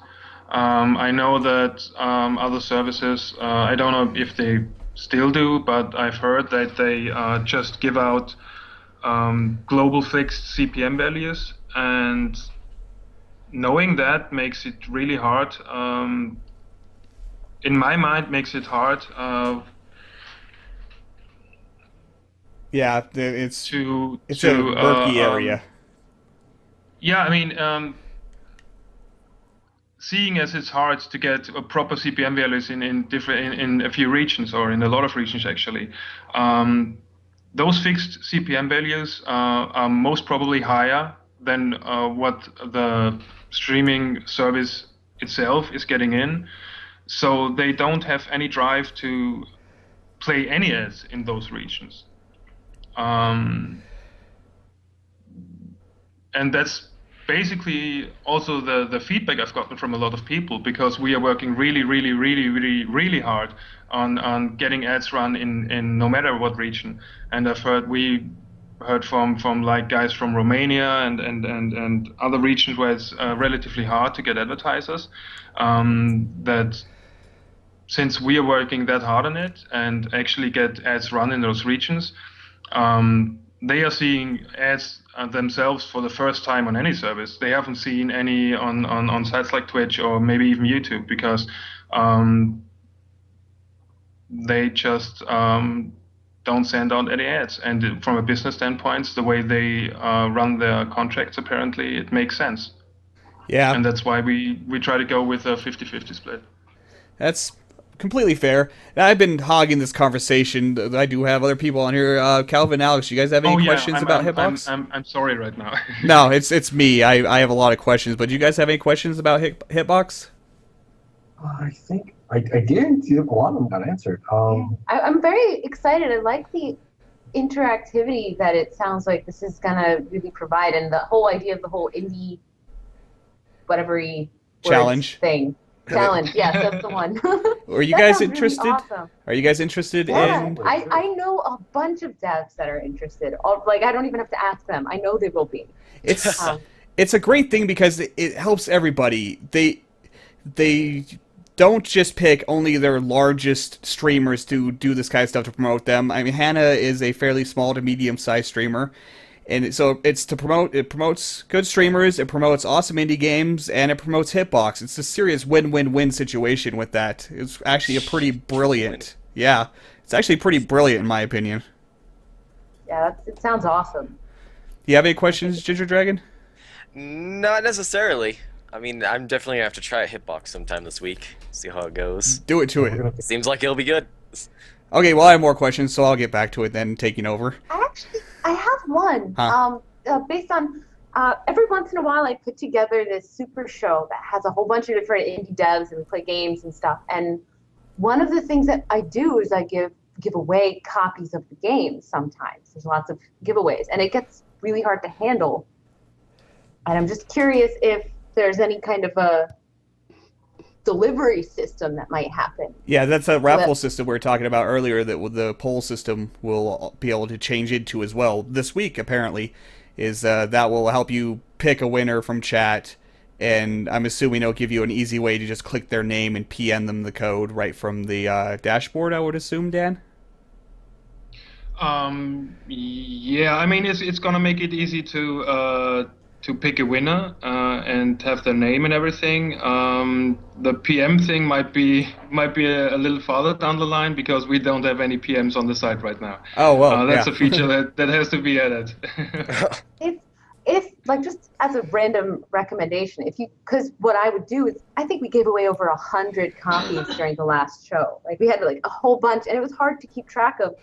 I know that other services, I don't know if they still do, but I've heard that they just give out global fixed CPM values, and knowing that makes it really hard. In my mind, makes it hard Yeah, it's to it's to a murky area. Yeah, I mean, seeing as it's hard to get a proper CPM values in a few regions, or in a lot of regions actually, those fixed CPM values are most probably higher than what the streaming service itself is getting in. So they don't have any drive to play any ads in those regions. And that's basically also the feedback I've gotten from a lot of people, because we are working really hard on getting ads run in no matter what region. And we heard from like guys from Romania and other regions where it's relatively hard to get advertisers, that since we are working that hard on it and actually get ads run in those regions, they are seeing ads themselves for the first time on any service. They haven't seen any on sites like Twitch or maybe even YouTube, because they just don't send out any ads. And from a business standpoint, the way they run their contracts, apparently, it makes sense. Yeah. And that's why we try to go with a 50-50 split. That's completely fair. And I've been hogging this conversation. I do have other people on here. Calvin, Alex, you guys have any questions about Hitbox? I'm sorry right now. No, it's me. I have a lot of questions, but do you guys have any questions about Hitbox? I think I did. A lot of them got answered. I'm very excited. I like the interactivity that it sounds like this is gonna really provide, and the whole idea of the whole indie whatever-y challenge thing. Challenge, yes, that's the one. Are you guys really interested? awesome. Are you guys interested in? I know a bunch of devs that are interested. Like, I don't even have to ask them. I know they will be. It's a great thing because it helps everybody. They don't just pick only their largest streamers to do this kind of stuff to promote them. I mean, Hannah is a fairly small to medium-sized streamer. And so it promotes good streamers, it promotes awesome indie games, and it promotes Hitbox. It's a serious win-win-win situation with that. It's actually a pretty brilliant. Yeah, it's actually pretty brilliant in my opinion. Yeah, it sounds awesome. Do you have any questions, Gingerdragon? Not necessarily. I mean, I'm definitely gonna have to try a Hitbox sometime this week. See how it goes. Do it to it. Seems like it'll be good. Okay, well I have more questions, so I'll get back to it then, taking over. I have one. Huh? Based on every once in a while, I put together this super show that has a whole bunch of different indie devs, and we play games and stuff. And one of the things that I do is I give away copies of the games. Sometimes there's lots of giveaways, and it gets really hard to handle. And I'm just curious if there's any kind of a delivery system that might happen. Yeah, that's a raffle system we were talking about earlier that the poll system will be able to change into as well. This week, apparently, is that will help you pick a winner from chat, and I'm assuming it'll give you an easy way to just click their name and PM them the code right from the dashboard, I would assume, Dan? Yeah, I mean, it's gonna make it easy to pick a winner and have their name and everything. The PM thing might be a little farther down the line, because we don't have any PMs on the site right now. Oh well, that's yeah. a feature that has to be added. If like, just as a random recommendation, because what I would do is, I think we gave away over 100 copies during the last show. Like, we had like a whole bunch, and it was hard to keep track of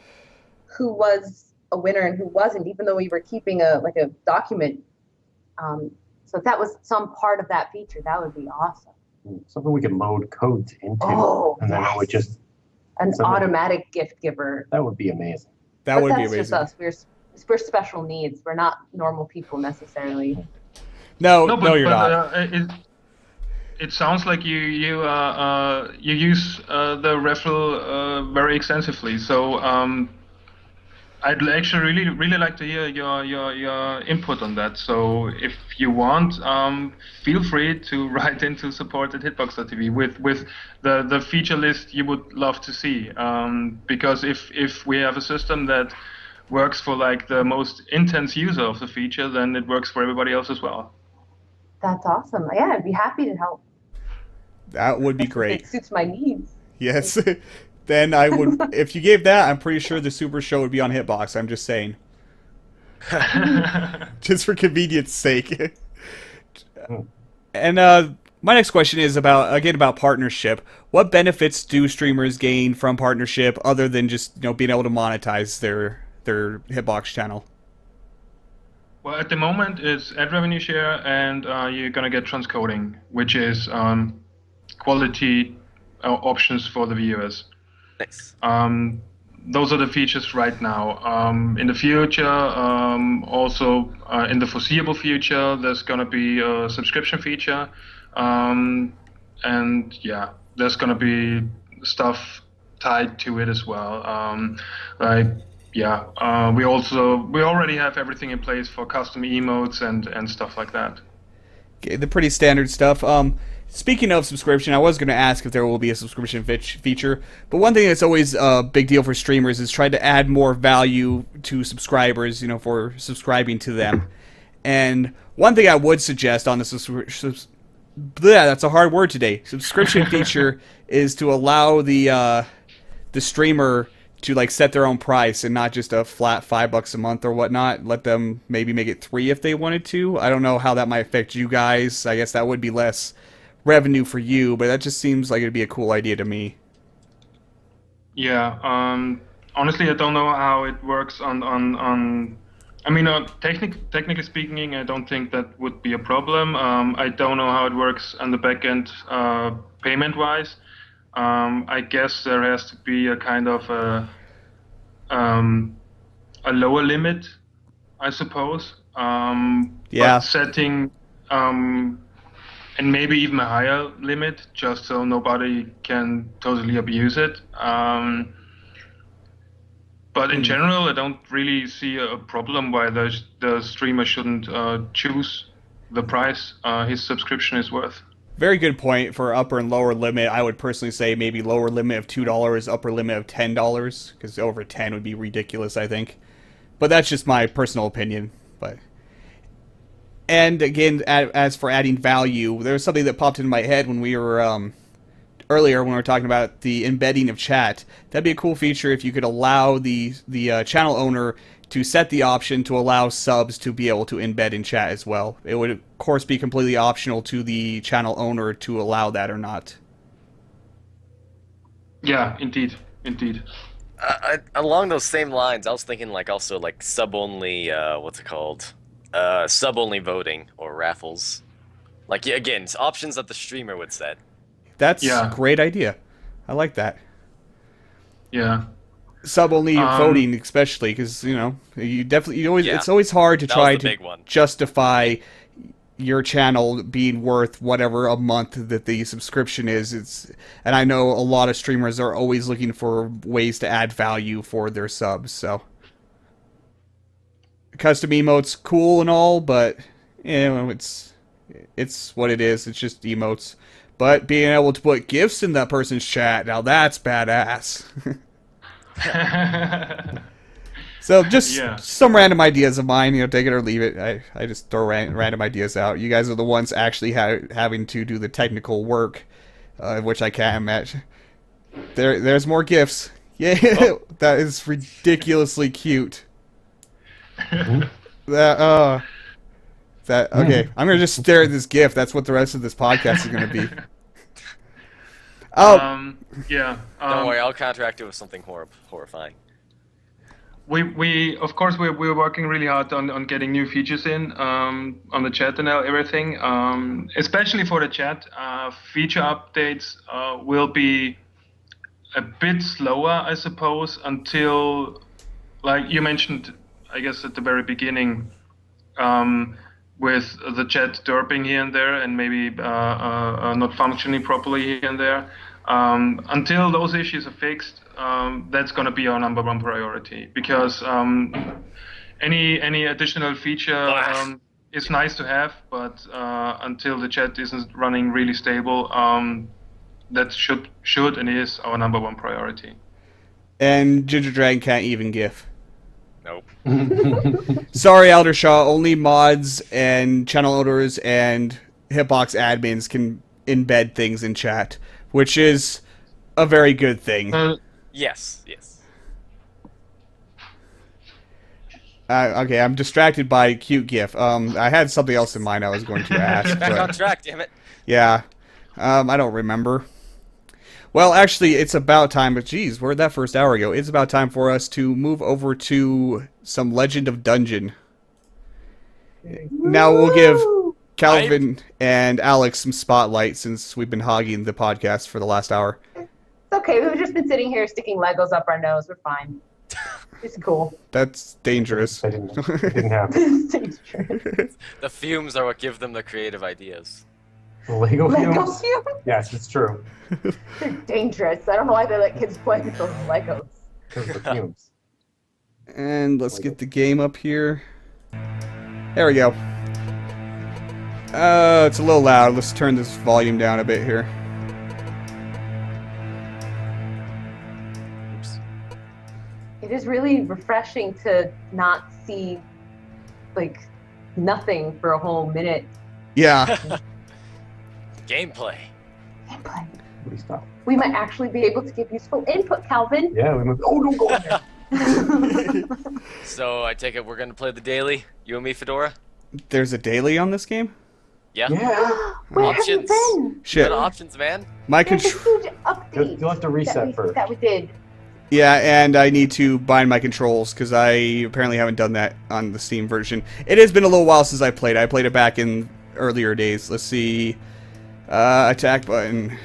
who was a winner and who wasn't, even though we were keeping a document. So if that was some part of that feature, that would be awesome. Something we could load codes into, and then it would just an automatic gift giver. That would be amazing. That would be amazing. That's just us. We're special needs. We're not normal people necessarily. No, you're not. not. It sounds like you use the referral very extensively. So I'd actually really like to hear your input on that. So if you want, feel free to write into support@hitbox.tv with the feature list you would love to see. Because if we have a system that works for like the most intense user of the feature, then it works for everybody else as well. That's awesome. Yeah, I'd be happy to help. That would be If great. it suits my needs. Yes. Then I would, if you gave that, I'm pretty sure the Super Show would be on Hitbox. I'm just saying. Just for convenience sake. And my next question is about partnership. What benefits do streamers gain from partnership other than just being able to monetize their Hitbox channel? Well, at the moment, it's ad revenue share, and you're gonna get transcoding, which is quality options for the viewers. Nice. Those are the features right now. In the future, also in the foreseeable future, there's gonna be a subscription feature, and yeah, there's gonna be stuff tied to it as well. We already have everything in place for custom emotes and stuff like that. Okay, the pretty standard stuff. Speaking of subscription, I was going to ask if there will be a subscription feature, but one thing that's always a big deal for streamers is trying to add more value to subscribers, for subscribing to them. And one thing I would suggest on the that's a hard word today. Subscription feature is to allow the streamer to set their own price and not just a flat $5 a month or whatnot. Let them maybe make it $3 if they wanted to. I don't know how that might affect you guys. I guess that would be less revenue for you, but that just seems like it'd be a cool idea to me. Yeah, honestly, I don't know how it works on. I mean, technically speaking, I don't think that would be a problem. I don't know how it works on the back end, payment-wise. I guess there has to be a kind of a lower limit, I suppose. Yeah. But setting and maybe even a higher limit, just so nobody can totally abuse it. But in general, I don't really see a problem why the streamer shouldn't choose the price his subscription is worth. Very good point for upper and lower limit. I would personally say maybe lower limit of $2, upper limit of $10, because over 10 would be ridiculous, I think. But that's just my personal opinion. And again, as for adding value, there was something that popped into my head when we were earlier when we were talking about the embedding of chat. That'd be a cool feature if you could allow the channel owner to set the option to allow subs to be able to embed in chat as well. It would, of course, be completely optional to the channel owner to allow that or not. Yeah, indeed. Along those same lines, I was thinking also sub-only, what's it called? Sub-only voting or raffles. Again, it's options that the streamer would set. That's a great idea. I like that. Yeah. Sub-only voting, especially, because it's always hard to try to justify your channel being worth whatever a month that the subscription is. And I know a lot of streamers are always looking for ways to add value for their subs. So custom emotes cool and all, but it's what it is. It's just emotes. But being able to put GIFs in that person's chat, now that's badass. So just some random ideas of mine, take it or leave it. I just throw random ideas out. You guys are the ones actually having to do the technical work, which I can't imagine. There's more GIFs. Yeah, that is ridiculously cute. Okay. I'm gonna just stare at this GIF. That's what the rest of this podcast is gonna be. Don't worry, I'll counteract it with something horrifying. Of course we're working really hard on getting new features in on the chat and everything. Especially for the chat, feature updates will be a bit slower, I suppose, until, like you mentioned, I guess at the very beginning, with the chat derping here and there and maybe not functioning properly here and there. Until those issues are fixed, that's going to be our number one priority, because any additional feature is nice to have, but until the chat isn't running really stable, that should and is our number one priority. And Gingerdragon can't even GIF. Nope. Sorry, Eldershaw. Only mods and channel owners and hitbox admins can embed things in chat, which is a very good thing. Yes. Okay, I'm distracted by cute GIF. I had something else in mind I was going to ask. Get back but, on track, damn it. yeah, I don't remember. Well, actually, it's about time. But geez, where'd that first hour go? It's about time for us to move over to some Legend of Dungeon. Now we'll give Calvin and Alex some spotlight since we've been hogging the podcast for the last hour. It's okay. We've just been sitting here sticking Legos up our nose. We're fine. It's cool. That's dangerous. I didn't have It's dangerous. The fumes are what give them the creative ideas. Lego Lego fumes. fumes? Yes, it's true. They're dangerous. I don't know why they let kids play with those Legos. Because of the fumes. And let's get the game up here. There we go. It's a little loud. Let's turn this volume down a bit here. Oops. It is really refreshing to not see, like, nothing for a whole minute. Yeah. Gameplay. Gameplay. Please stop. We might actually be able to give useful input, Calvin. Yeah, we moved. Oh, don't go in there. So I take it we're gonna play the daily, you and me, Fedora? There's a daily on this game? Yeah? Yeah. Where have you Options. been? Shit. Good options, man. My There's a control. huge update. You'll have to reset first. That we did. Yeah, and I need to bind my controls because I apparently haven't done that on the Steam version. It has been a little while since I played. I played it back in earlier days. Let's see. Attack button.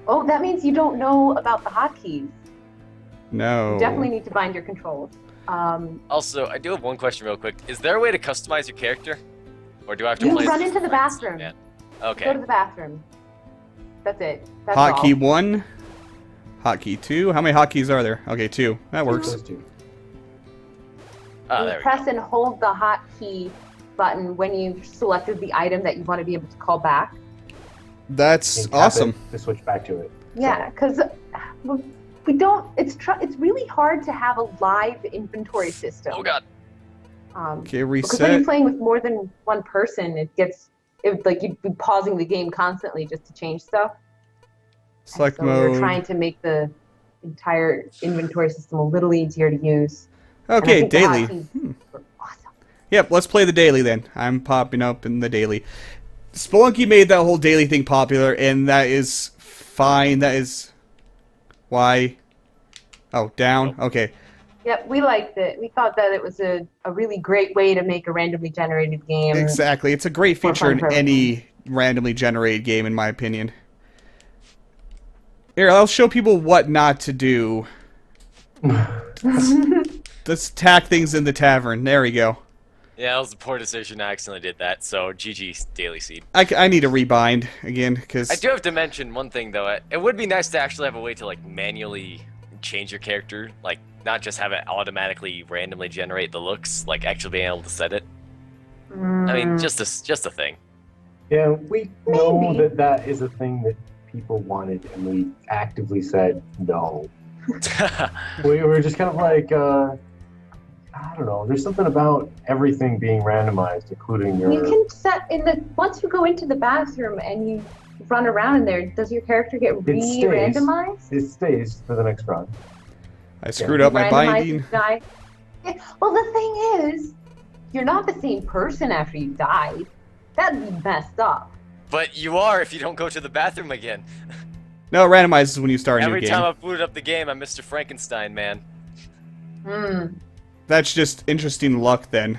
Oh, that means you don't know about the hotkeys. No. You definitely need to bind your controls. Also, I do have one question real quick. Is there a way to customize your character? Or do I have to You play run as into the friends? bathroom. Yeah. Go to Okay. the bathroom. That's it. That's all. Hotkey 1. Hotkey 2. How many hotkeys are there? Okay, 2. That works. Those two. Ah, You there we press go. and hold the hotkey button when you've selected the item that you want to be able to call back. That's And tap awesome. it to switch back to it. Yeah, because we don't. It's really hard to have a live inventory system. Oh god. Okay, Because when reset. you're playing with more than one person, like you'd be pausing the game constantly just to change stuff. Select So we're mode. trying to make the entire inventory system a little easier to use. And I Okay, think the daily. hotkeys were awesome. Yep, let's play the daily then. I'm popping up in the daily. Spelunky made that whole daily thing popular, and that is fine. That is why. Oh, down. Okay. Yep, we liked it. We thought that it was a really great way to make a randomly generated game. Exactly. It's a great For feature fun in purposes. any randomly generated game, in my opinion. Here, I'll show people what not to do. Let's attack things in the tavern. There we go. Yeah, that was a poor decision. I accidentally did that. So GG Daily Seed. I need to rebind again, because... I do have to mention one thing though. It would be nice to actually have a way to like manually change your character, like not just have it automatically randomly generate the looks, like actually being able to set it. I mean, just a thing. Yeah, we know Maybe. that is a thing that people wanted, and we actively said no. We were just kind of like, I don't know. There's something about everything being randomized, including your. You can set once you go into the bathroom and you run around in there. Does your character get stays. re-randomized? It stays for the next run. I screwed up my Randomized binding. die? Yeah, well, the thing is, you're not the same person after you died. That'd be messed up. But you are if you don't go to the bathroom again. No, it randomizes when you start a new Every game. time I booted up the game, I'm Mr. Frankenstein, man. Hmm. That's just interesting luck then.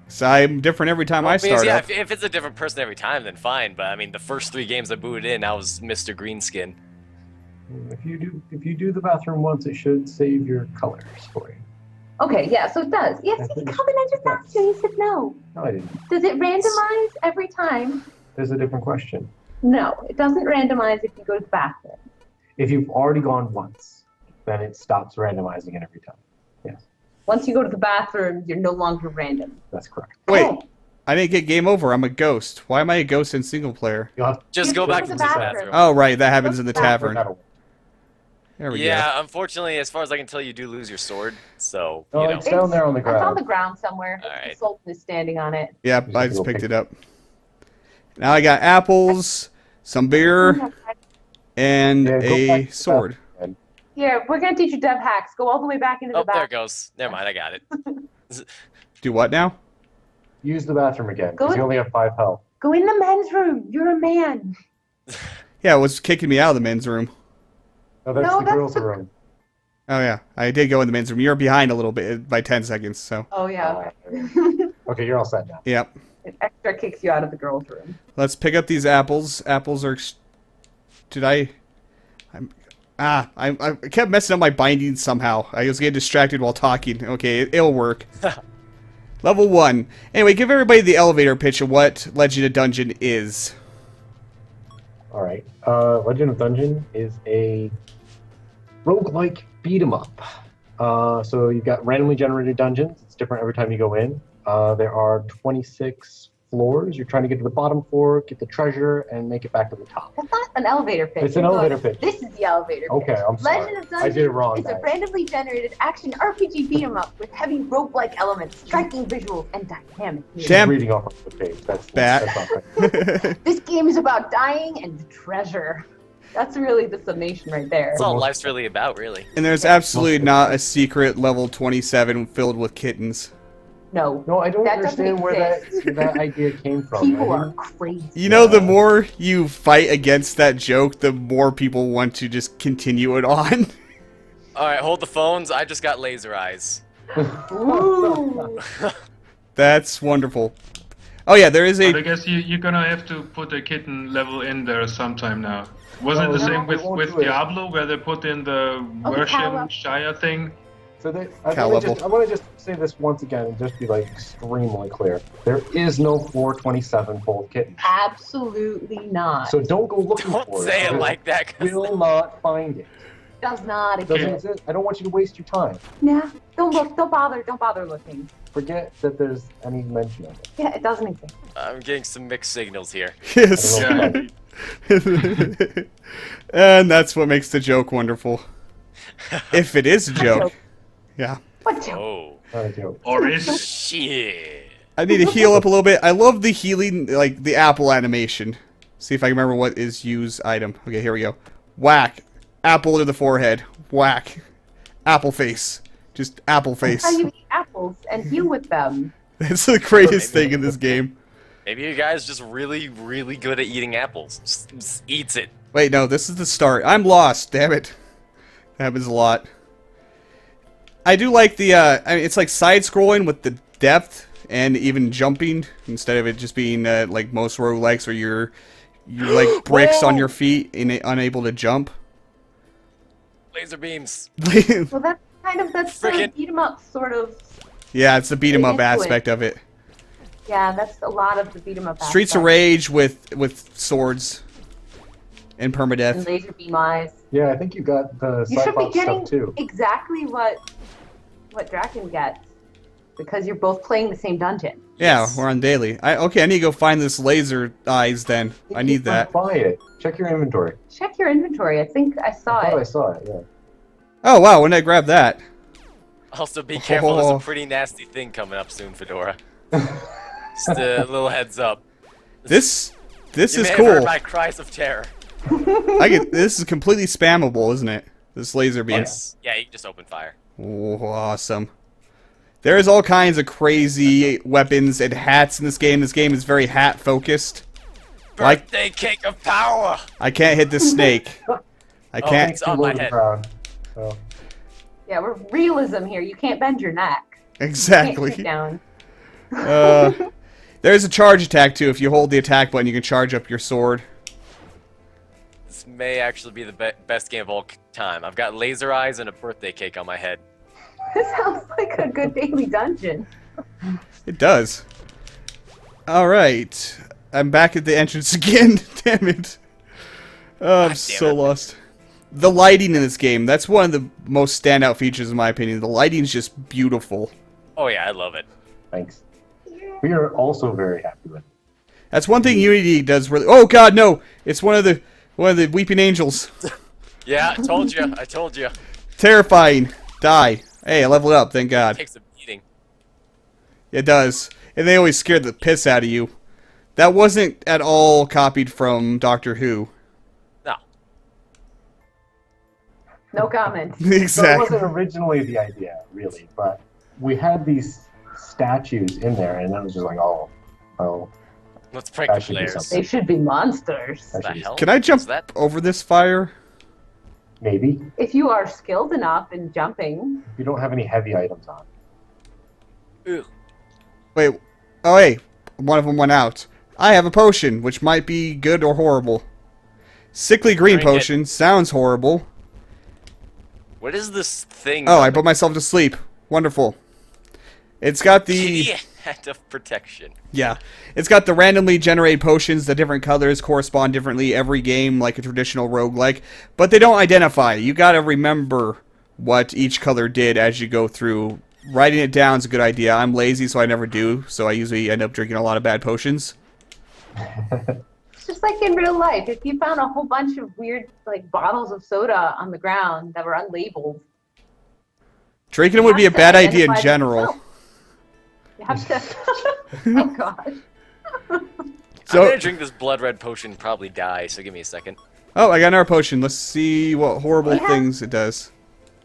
So I'm different every time I Means, start yeah, up. if it's a different person every time, then fine. But I mean, the first 3 games I booted in, I was Mr. Greenskin. If you do the bathroom once, it should save your colors for you. Okay, yeah, so it does. Yes, I see, think- Calvin, I just asked you. You said no. No, I didn't. Does it randomize every time? There's a different question. No, it doesn't randomize if you go to the bathroom. If you've already gone once, then it stops randomizing it every time. Yes, Once you go to the bathroom, you're no longer random. that's correct. Wait, Oh, I didn't get game over. I'm a ghost. Why am I a ghost in single player? You'll have Just You go go back to into the the bathroom. bathroom. Oh, right. That happens in the to tavern. that away. There we go. Yeah, unfortunately, as far as I can tell, you do lose your sword. So, No, you know. it's down there on the it's on ground. the ground somewhere. Alright. The Sultan is standing on it. Yep, Just I go just picked pick it up. Now I got apples, some beer, and Yeah, go back a to the sword. bathroom. Here, we're gonna teach you dev hacks. Go all the way back into Oh, the there it bathroom. goes. Never mind, I got it. Do what now? Use the bathroom again, Go because you in- only have 5 health. Go in the men's room. You're a man. Yeah, it was kicking me out of the men's room. No, that's No, the that's girls' the- room. Oh yeah, I did go in the men's room. You're behind a little bit by 10 seconds, so Oh yeah. Okay, you're all set now. yep. It extra kicks you out of the girls' room. Let's pick up these apples. Apples are. Did I? I kept messing up my bindings somehow. I was getting distracted while talking. Okay, it'll work. Level 1. Anyway, give everybody the elevator pitch of what Legend of Dungeon is. All right. Legend of Dungeon is a roguelike beat 'em up. So you've got randomly generated dungeons. It's different every time you go in. There are 26 floors. You're trying to get to the bottom floor, get the treasure, and make it back to the top. That's not an elevator pitch. It's an You're elevator going, pitch. This is the elevator pitch. Okay, I'm sorry. Legend of I Dungeon did it wrong, is a guys. randomly generated action RPG beat 'em up with heavy roguelike elements, striking visuals, and dynamic music. Damn. Reading off of the page. That's Bat. not right. This game is about dying and treasure. That's really the summation right there. That's all life's really about, really. And there's absolutely not a secret level 27 filled with kittens. No. No, I don't That doesn't understand where exist. that idea came from. People I are didn't- crazy. You know, the more you fight against that joke, the more people want to just continue it on. Alright, hold the phones. I just got laser eyes. Ooh. That's wonderful. Oh yeah, there is But I a. guess you're gonna have to put a kitten level in there sometime now. Wasn't it the No, same it with, won't with do it. Diablo, where they put in the Oh, the cow level. Worship Shire thing? So Cow level. I want to just say this once again and just be like extremely clear. There is no 427 fold kitten. Absolutely not. So don't go looking Don't for say it because like that. 'cause you will not find it. Does not It doesn't exist. exist. I don't want you to waste your time. Nah, don't look. Don't bother looking. Forget that there's any mention of it. Yeah, it doesn't exist. I'm getting some mixed signals here. Yes. I don't know. Yeah. And that's what makes the joke wonderful. If it is a joke. Yeah. What joke? Oh. Not a joke. Or is Shit. I need to heal up a little bit. I love the healing, like the apple animation. See if I can remember what is use item. Okay, here we go. Whack. Apple to the forehead. Whack. Apple face. Just apple face. How you eat apples and heal with them. That's the greatest thing in this game. Maybe you guys just really, really good at eating apples. Just eats it. Wait, no, this is the start. I'm lost, damn it. That happens a lot. I do like the, I mean, it's like side-scrolling with the depth and even jumping, instead of it just being, like most roguelikes where you're like bricks on your feet and unable to jump. Laser beams. Well, that's that's the Frickin- beat 'em up sort of. Yeah, it's the beat 'em up Into it. aspect of it. Yeah, that's a lot of the beat 'em up. Streets of aspect. Rage with swords and And permadeath. laser beam eyes. Yeah, I think you got the You should be Cyclops getting stuff too. exactly what Draken gets because you're both playing the same dungeon. Yeah, Yes. we're on daily. Okay, I need to go find this laser eyes then. I need that. Buy it. Check your inventory. Check your inventory. I think I saw I thought I it. saw it. Yeah. Oh wow, when did I grab that? Also, be careful. There's Oh. a pretty nasty thing coming up soon, Fedora. Just a little heads up. This You is may have heard cool. my cries of terror. This is completely spammable, isn't it? This laser beam. Yes. Yeah, you can just open fire. Oh, awesome. There's all kinds of crazy weapons and hats in this game. This game is very hat focused. Like Birthday cake of power. I can't hit this snake. I can't. it's on my head. So, Yeah, we're realism here. You can't bend your neck. You can't Exactly. shoot down. There's a charge attack too. If you hold the attack button, you can charge up your sword. This may actually be the best game of all time. I've got laser eyes and a birthday cake on my head. This sounds like a good daily dungeon. It does. Alright. I'm back at the entrance again. Damn it. Oh, I'm God so damn it. lost. The lighting in this game, that's one of the most standout features in my opinion. The lighting's just beautiful. Oh yeah, I love it. Thanks. We are also very happy with it. That's one thing Unity does really. Oh god, no! It's one of the weeping angels. Yeah, I told you. I told you. Terrifying. Die. Hey, I leveled up, thank god. Takes a beating. It does. And they always scared the piss out of you. That wasn't at all copied from Doctor Who. No. No comment. So it Exactly. wasn't originally the idea, really, but we had these statues in there, and it was just like, oh. Let's prank That the should be players. something. They should be monsters. That The should be hell? Can I jump Is that? over this fire? Maybe. If you are skilled enough in jumping. If you don't have any heavy items on. Ew. Wait. Oh, hey. One of them went out. I have a potion, which might be good or horrible. Sickly green Drink it. potion. Sounds horrible. What is this thing? Oh, I put myself to sleep. Wonderful. It's got the... Kitty hat of protection. Yeah. It's got the randomly generated potions. The different colors correspond differently every game, like a traditional roguelike. But they don't identify. You gotta remember what each color did as you go through. Writing it down is a good idea. I'm lazy, so I never do. So I usually end up drinking a lot of bad potions. It's just like in real life. If you found a whole bunch of weird like bottles of soda on the ground that were unlabeled. Drinking them would be a bad idea in general. You have to. Oh god. I'm So, gonna drink this blood red potion and probably die, so give me a second. oh, I got another potion. Let's see what horrible Yeah. things it does.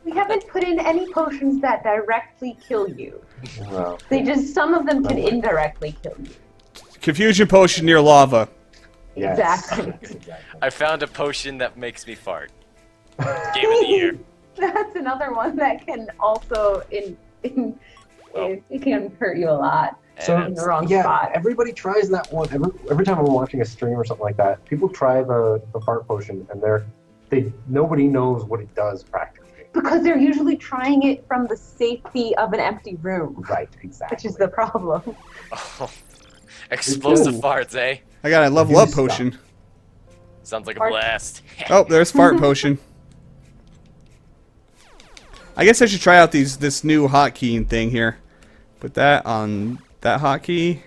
We haven't put in any potions that directly kill you. Well, They just some of them can indirectly kill you. Confusion potion near lava. yes. Exactly. Exactly. I found a potion that makes me fart. Game of the year. That's another one that can also it can hurt you a lot. So in the wrong yeah, spot. everybody tries that one. Every time I'm watching a stream or something like that, people try the fart potion, and nobody knows what it does practically. Because they're usually trying it from the safety of an empty room, Right, exactly. which is the problem. Oh. Explosive Ooh. farts, eh? I got a level Do up stuff. potion. Sounds like a Fart. blast. Oh, there's fart potion. I guess I should try out this new hotkey thing here. Put that on that hotkey.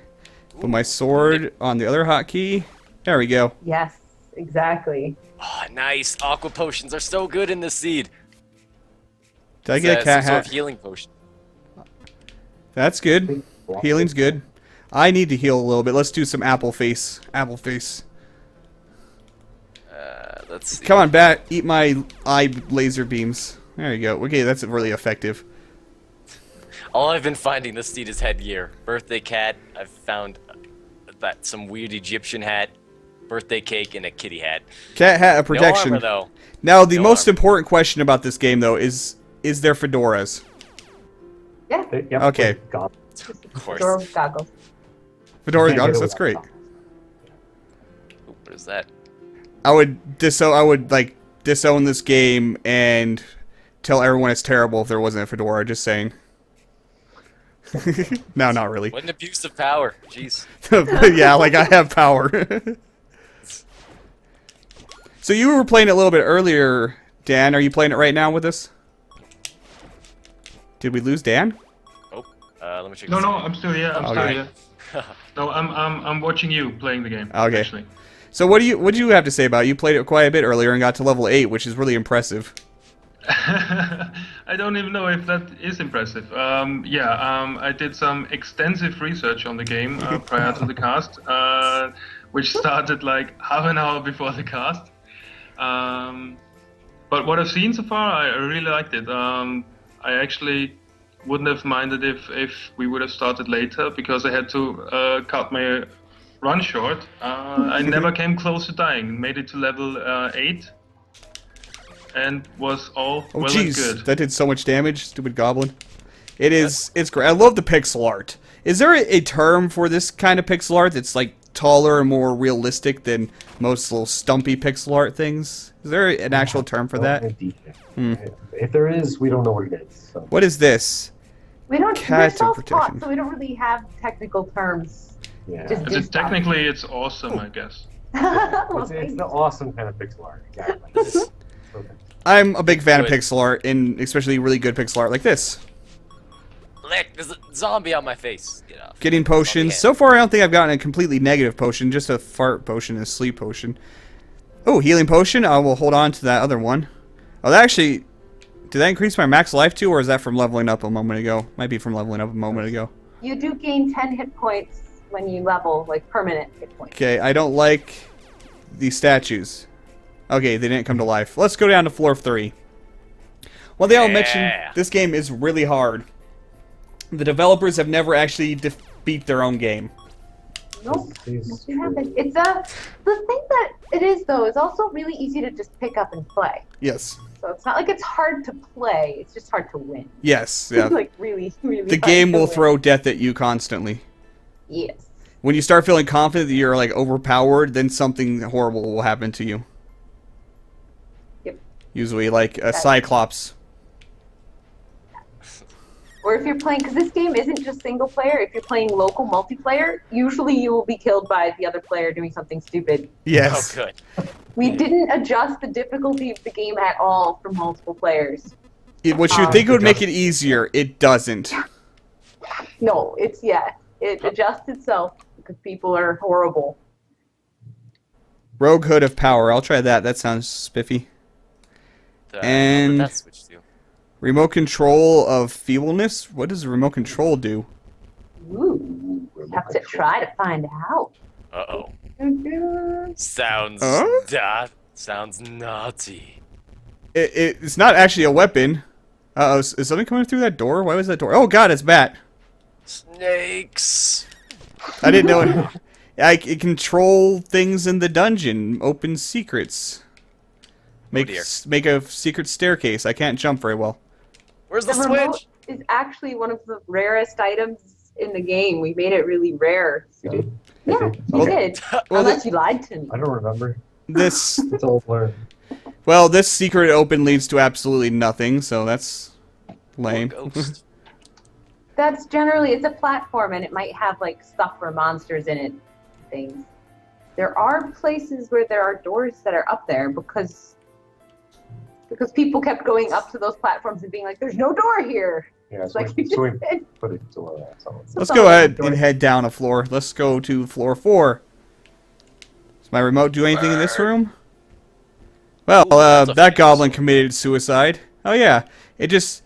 Put my sword on the other hotkey. There we go. Yes, exactly. Oh, nice. Aqua potions are so good in this seed. Did I get a cat some sort hat? of healing potion. That's good. Healing's good. I need to heal a little bit. Let's do some apple face. Apple face. Let's see. Come on, bat. Eat my eye laser beams. There you go. Okay, that's really effective. All I've been finding this seed is headgear. Birthday cat. I've found some weird Egyptian hat, birthday cake, and a kitty hat. Cat hat of protection. No armor, though. Now, the No most armor. important question about this game, though, is there fedoras? Yeah, Yep, Okay. with God. Of course. door goggles. Fedora Can't get goggles, away that's great. without Ooh, what is that? I would disown this game and tell everyone it's terrible if there wasn't a fedora. Just saying. No, not really. What an abuse of power. Jeez. Yeah, like I have power. So you were playing it a little bit earlier, Dan. Are you playing it right now with us? Did we lose Dan? Oh, let me check. No, this no, out. I'm still here. I'm still Okay. here. No, I'm watching you playing the game. Okay. Actually. So what do you have to say about it? You played it quite a bit earlier and got to level 8, which is really impressive. I don't even know if that is impressive. I did some extensive research on the game prior to the cast, which started like half an hour before the cast. But what I've seen so far, I really liked it. I actually wouldn't have minded if we would have started later, because I had to cut my run short. I never came close to dying. Made it to level 8. And was all Oh well and jeez, good. that did so much damage, stupid goblin. It's great. I love the pixel art. Is there a term for this kind of pixel art? It's like taller and more realistic than most little stumpy pixel art things? Is there an actual term for that? If there is, we don't know what it is. So. What is this? We don't. Cat We're self-taught, protection. so we don't really have technical terms. Yeah. Just do stuff. Technically, it's awesome, I guess. Well, It's thanks. the awesome kind of pixel art. Exactly. Okay. I'm a big fan of Good. pixel art, and especially really good pixel art like this. Lick, there's a zombie on my face. Get off. Getting potions. Okay. So far, I don't think I've gotten a completely negative potion, just a fart potion and a sleep potion. Oh, healing potion. I will hold on to that other one. Oh, that actually... Did that increase my max life too, or is that from leveling up a moment ago? Might be from leveling up a moment ago. You do gain 10 hit points when you level, like permanent hit points. Okay, I don't like these statues. Okay, they didn't come to life. Let's go down to floor 3. Well, they all mentioned Yeah. this game is really hard. The developers have never actually beat their own game. Nope. These- Nothing happened. It's the thing that it is though is also really easy to just pick up and play. Yes. So it's not like it's hard to play. It's just hard to win. Yes, yeah. Like really, really. The hard game to will win. throw death at you constantly. Yes. When you start feeling confident that you're like overpowered, then something horrible will happen to you. Yep. Usually like a Cyclops. Or if you're playing, because this game isn't just single player. If you're playing local multiplayer, usually you will be killed by the other player doing something stupid. Yes. Oh, good. We didn't adjust the difficulty of the game at all for multiple players. What you think would make it easier, it doesn't. No, it adjusts itself because people are horrible. Rogue Hood of Power. I'll try that. That sounds spiffy. And- What that switch to? Remote control of feebleness? What does the remote control do? Ooh, have to try to find out. Uh-oh. Mhm. Sounds Huh? sounds naughty. It's not actually a weapon. Uh-oh, is something coming through that door? Why was that door? Oh god, it's Bat. Snakes. I didn't know it. I can control things in the dungeon, open secrets. Make dear. make a secret staircase. I can't jump very well. Where's the The remote switch? is actually one of the rarest items in the game. We made it really rare. You So. did? I Yeah, did? you Okay. did. Well, Unless you lied to me. I don't remember. This It's all blurred. well, this secret open leads to absolutely nothing, so that's lame. Ghost. That's generally, it's a platform and it might have like stuff or monsters in it. Things. There are places where there are doors that are up there because people kept going up to those platforms and being like, "There's no door here." Yeah, It's so, like we we, so we just said. put it to where that's all. Let's go ahead and head down a floor. Let's go to floor 4. Does my remote do anything in this room? Well, Ooh, that's a that fake goblin sword. committed suicide. Oh yeah, it just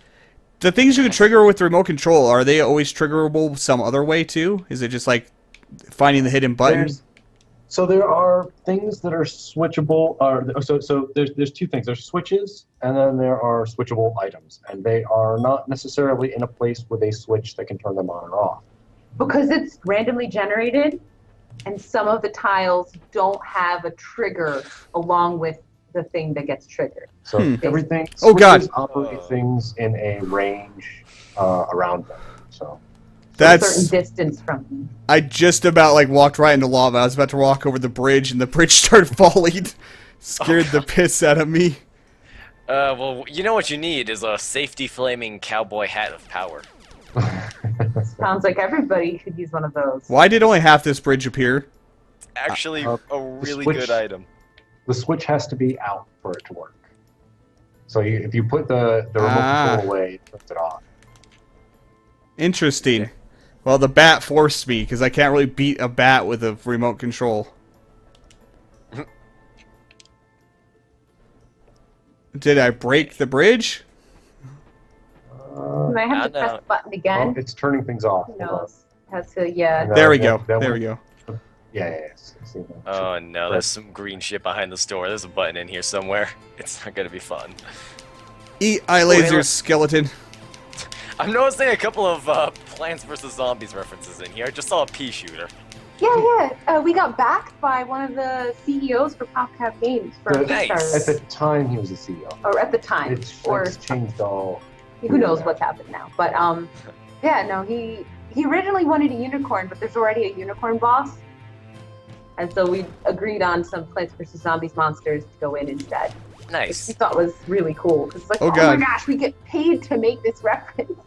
the things you can trigger with the remote control, are they always triggerable some other way too? Is it just like finding the hidden button? So there are things that are switchable. So there's two things. There's switches, and then there are switchable items, and they are not necessarily in a place with a switch that can turn them on or off. Because it's randomly generated, and some of the tiles don't have a trigger along with the thing that gets triggered. So everything. Oh, God. switches operate things in a range around them. So A That's certain distance from them. I just about like walked right into lava. I was about to walk over the bridge, and the bridge started falling. Scared the piss out of me. Well, you know what you need is a safety flaming cowboy hat of power. Sounds like everybody could use one of those. Why did only half this bridge appear? Actually, Uh, a really switch- good item. the switch has to be out for it to work. So if you put the remote Ah. control away, it turns it off. Interesting. Well, the bat forced me because I can't really beat a bat with a remote control. Did I break the bridge? You might have to I press know. the button again. Well, it's turning things off. Who Hold on. knows? Has to, yeah. No, There we that- go. that There one- we go. Yeah. See that? Oh no, there's some green shit behind the store. There's a button in here somewhere. It's not gonna be fun. Eat eye laser look. skeleton. I'm noticing a couple of Plants vs. Zombies references in here. I just saw a pea shooter. Yeah. We got backed by one of the CEOs for PopCap Games for Nice. Kickstarter. At the time, he was a CEO. Or at the time. It's changed all. Who knows what's happened now. But yeah, no, he originally wanted a unicorn, but there's already a unicorn boss. And so we agreed on some Plants vs. Zombies monsters to go in instead. Which Nice. we thought was really cool. Because it's like, Oh, oh God. my gosh, we get paid to make this reference.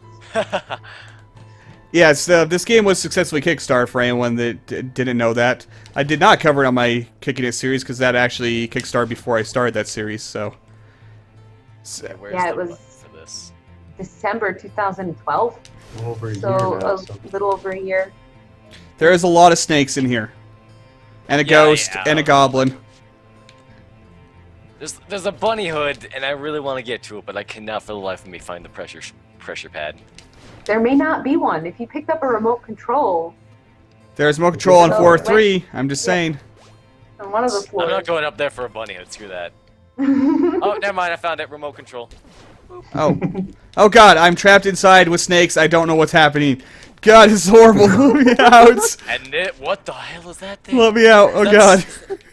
Yeah, this game was successfully Kickstarted for anyone that didn't know that. I did not cover it on my Kicking It series because that actually kickstarted before I started that series, so... Okay, where's Yeah, it the was- button for this? December 2012. Over a year So now, a little over a year. There is a lot of snakes in here. And a Yeah, ghost, yeah. and a goblin. There's a bunny hood, and I really want to get to it, but I cannot for the life of me find the pressure pad. There may not be one. If you picked up a remote control There's more control on So, floor wait. 3, I'm just Yeah. saying. on one of the I'm floors. not going up there for a bunny hood. Screw that. Oh, never mind. I found it. Remote control. Oh. Oh god, I'm trapped inside with snakes. I don't know what's happening. God, it's horrible. Let me out. And what the hell is that thing? Let me out. Oh god.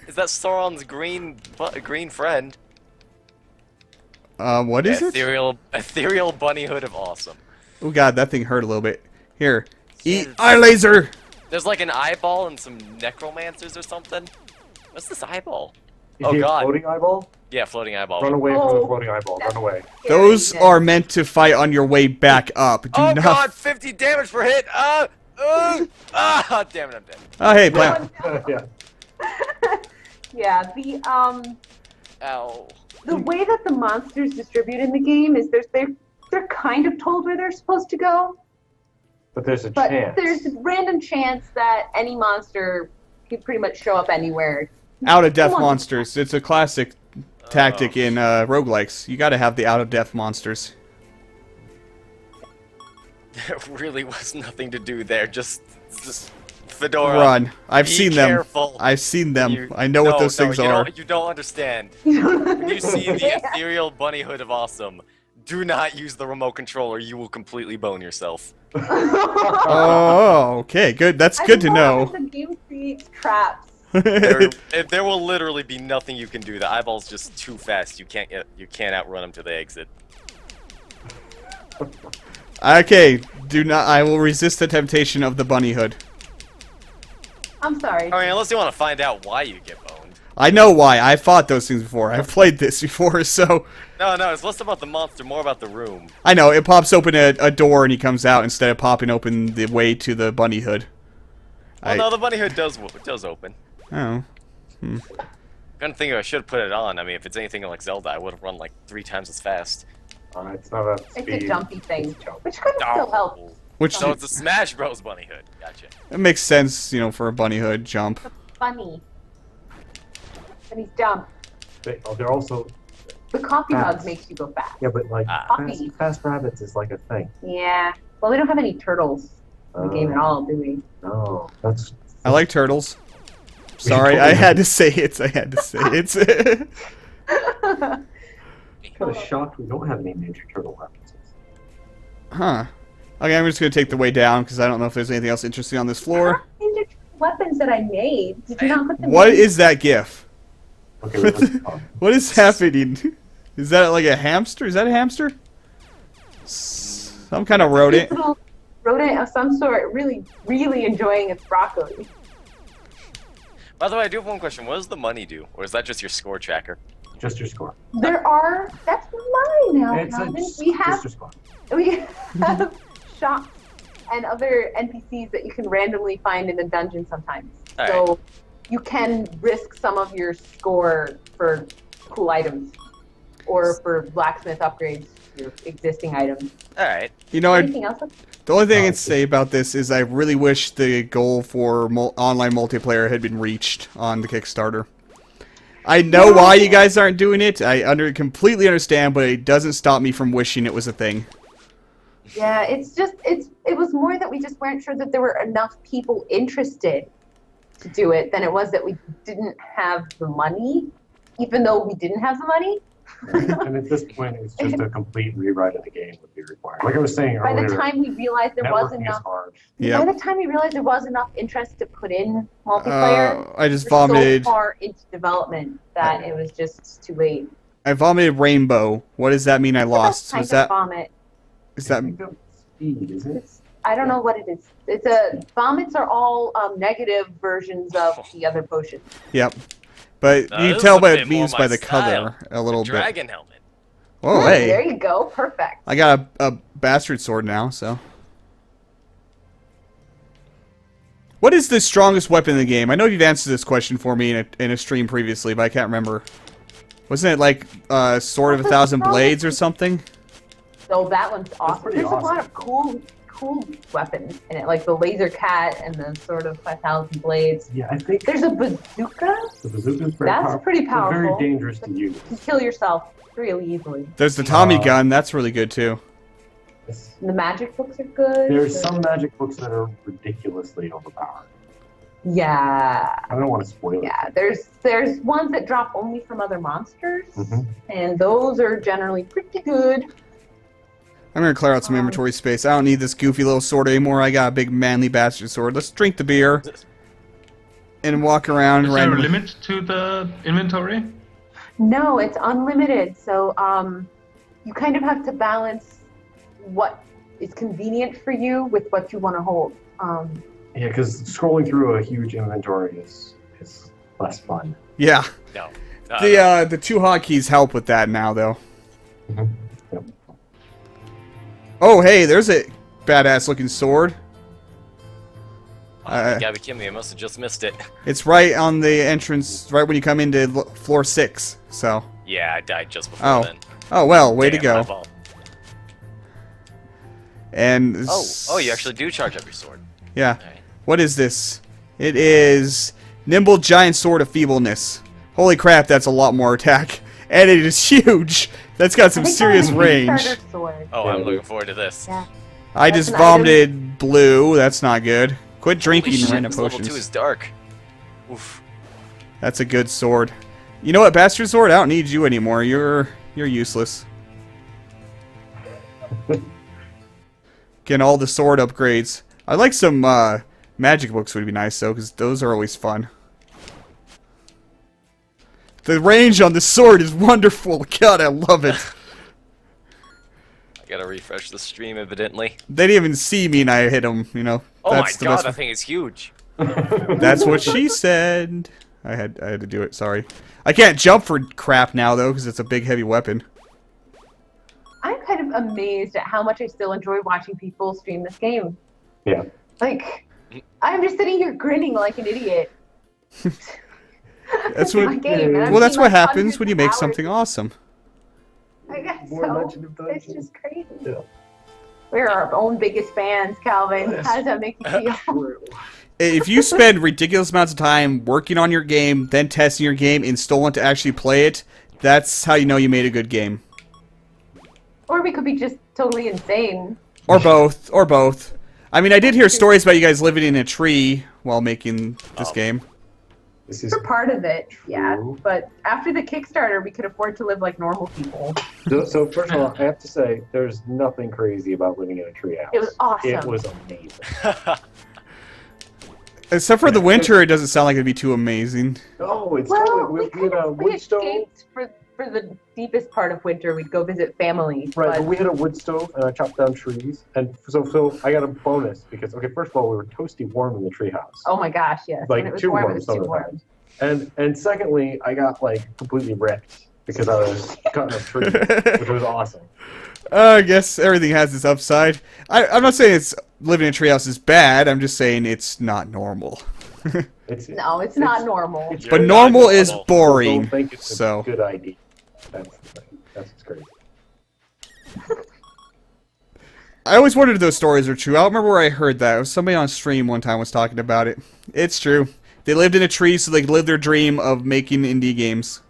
Is that Sauron's green friend? What is it? Ethereal bunny hood of awesome. Oh god, that thing hurt a little bit. Here. Eat eye laser! There's like an eyeball and some necromancers or something. What's this eyeball? Is Oh, he a God. floating eyeball? Yeah, floating eyeball. Run away from Oh. the floating eyeball. Run away. Those are meant to fight on your way back up. Do Oh not. god, 50 damage per hit! Damn it, I'm dead. Oh hey, plant. Yeah. Yeah, Ow. the way that the monsters distribute in the game is they're kind of told where they're supposed to go, But there's a but chance. there's a random chance that any monster can pretty much show up anywhere. Out of death Come on. monsters. It's a classic tactic in roguelikes. You gotta have the out of death monsters. There really was nothing to do there, just Fedora. Run. I've be seen careful. them. I've seen them. You- I know what those things you are. You don't understand. When you see the Yeah. ethereal bunny hood of awesome, do not use the remote controller. You will completely bone yourself. Oh, okay, good. That's good to I know. love that the game creates traps. There will literally be nothing you can do. The eyeball's just too fast. You can't outrun them to the exit. Okay, do not. I will resist the temptation of the bunny hood. I'm sorry. I mean, unless you want to find out why you get boned. I know why. I fought those things before. I've played this before, so No, it's less about the monster, more about the room. I know. It pops open a door and he comes out instead of popping open the way to the bunny hood. Well, no, the bunny hood does open. Oh. Couldn't think I should have put it on. I mean, if it's anything like Zelda, I would have run like 3 times as fast. It's not a It's speed. a jumpy thing, It's a jump. which could still help. Which So it's a Smash Bros. Bunny hood. Gotcha. it makes sense, you know, for a bunny hood jump. Funny. And he's dumb. They're also The coffee Fast. mug makes you go fast. yeah, but like Coffee. fast rabbits is like a thing. Yeah. Well, we don't have any turtles in the game at all, do we? No, that's. I like turtles. Sorry, I had to say it. I had to say it. Kind of shocked we don't have any Ninja Turtle references. Huh. Okay, I'm just gonna take the way down because I don't know if there's anything else interesting on this floor. Ninja weapons that I made. Did you not put them What in? is that GIF? Okay, let's What is happening? Is that like a hamster? Is that a hamster? Some kind of This rodent. little rodent of some sort, really, really enjoying its broccoli. By the way, I do have one question. What does the money do? Or is that just your score tracker? just your score. That's mine now, It's Calvin. just We have your score. we have shops and other NPCs that you can randomly find in the dungeon sometimes. All So you can risk some of your score for cool items or for blacksmith upgrades to your existing items. Alright. You know, Anything else? the only thing I can say about this is I really wish the goal for online multiplayer had been reached on the Kickstarter. I know why you guys aren't doing it. I completely understand, but it doesn't stop me from wishing it was a thing. Yeah, it was more that we just weren't sure that there were enough people interested to do it than it was that we didn't have the money, even though we didn't have the money. And at this point, it's just a complete rewrite of the game would be required. Like I was saying By earlier, the time we realized there was networking is enough, hard. Yeah. by the time we realized there was enough interest to put in multiplayer, I just we're vomited. so far into development that it was just too late. I vomited rainbow. What does that mean? I lost. Kind Was of that? vomit. Is that? I think that's speed, isn't it? I don't know what it is. It's a vomits are all negative versions of the other potions. Yep. But No, you this tell is a what bit it more means my by the style. color a little bit. Dragon helmet. Oh, There hey. you go. Perfect. I got a bastard sword now, so. What is the strongest weapon in the game? I know you've answered this question for me in a stream previously, but I can't remember. Wasn't it like Sword of a Thousand Blades or something? So that one's awesome. pretty There's a lot awesome. of cool weapons in it, like the laser cat and the Sword of 5,000 Blades. Yeah, I think There's a bazooka. the bazooka's very That's powerful. pretty It's very powerful. dangerous to use. You can kill yourself really easily. There's the Tommy Uh, gun. That's really good, too. And the magic books are good. There's some magic books that are ridiculously overpowered. Yeah. I don't want to spoil it. Yeah, there's ones that drop only from other monsters, Mhm. and those are generally pretty good. I'm gonna clear out some inventory space. I don't need this goofy little sword anymore. I got a big manly bastard sword. Let's drink the beer and walk around Is there a randomly. limit to the inventory? No, it's unlimited, so you kind of have to balance what is convenient for you with what you want to hold. Yeah, because scrolling through a huge inventory is less fun. Yeah. No. The two hotkeys help with that now, though. Mhm. Yep. Oh, hey, there's a badass looking sword. Gabby Kimmy, I must have just missed it. It's right on the entrance, right when you come into floor 6. So. Yeah, I died just before Oh. then. Oh well, way to Damn, my go. fault. And. Oh, you actually do charge up your sword. Yeah. Alright. What is this? It is Nimble Giant Sword of Feebleness. Holy crap, that's a lot more attack. And it is huge. That's got some I think serious that was a range. Kickstarter sword. Oh, Yeah, I'm it looking is. forward to this. Yeah. I That's just an item. vomited blue. That's not good. Quit drinking Holy shit, random this level 2 potions. is dark. Oof. That's a good sword. You know what, Bastard Sword? I don't need you anymore. You're useless. Getting all the sword upgrades. I'd like some magic books would be nice though, because those are always fun. The range on the sword is wonderful. God, I love it. I gotta refresh the stream, evidently. They didn't even see me and I hit them, you know. Oh my That's the god, best. that thing is huge. That's what she said. I had to do it, sorry. I can't jump for crap now though, because it's a big heavy weapon. I'm kind of amazed at how much I still enjoy watching people stream this game. Yeah. Like, I'm just sitting here grinning like an idiot. That's My what game, and I've well that's seen, what like, happens hundreds when you of make hours. something awesome. I guess More so. Legend of It's Dungeons. just crazy. Yeah. We're our own biggest fans, Calvin. Yes. How does that make you feel? True. If you spend ridiculous amounts of time working on your game, then testing your game, and still want to actually play it, that's how you know you made a good game. Or we could be just totally insane. Or both. Or both. I mean, I did hear stories about you guys living in a tree while making this game. This is For part of it, yeah. True. But after the Kickstarter, we could afford to live like normal people. so. First of all, I have to say, there's nothing crazy about living in a treehouse. It was awesome. It was amazing. Except for the winter, it doesn't sound like it'd be too amazing. Oh, it's Well, totally. We had a we wood stove. escaped for the deepest part of winter. We'd go visit family. Right, but but we had a wood stove and I chopped down trees, and so I got a bonus because first of all we were toasty warm in the treehouse, oh my gosh, yes. like when it was too warm, it warm was some too of the warm. times, and secondly I got like completely ripped because I was cutting up trees, which was awesome. I guess everything has its upside. I'm not saying it's living in a treehouse is bad. I'm just saying it's not normal. It's No, it's not normal. it's But You're normal not is normal. boring. Don't think it's So a good idea. That's the thing. That's what's crazy. I always wondered if those stories are true. I don't remember where I heard that. It was somebody on stream one time was talking about it. It's true. They lived in a tree so they could live their dream of making indie games.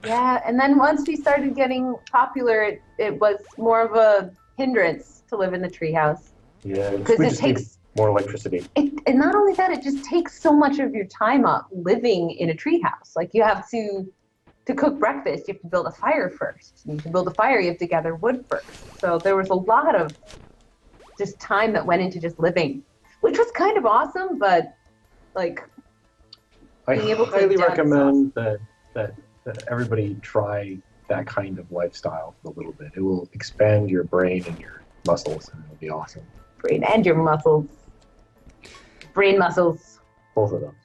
Yeah, and then once we started getting popular, it was more of a hindrance to live in the treehouse. Yeah, Because we it just need takes, more electricity. and not only that, it just takes so much of your time up living in a treehouse. Like you have to cook breakfast, you have to build a fire first. And to build a fire, you have to gather wood first. So there was a lot of just time that went into just living, which was kind of awesome, but like I being able to highly adapt recommend that everybody try that kind of lifestyle for a little bit. It will expand your brain and your muscles, and it'll be awesome. Brain and your muscles. Brain muscles. Both of them.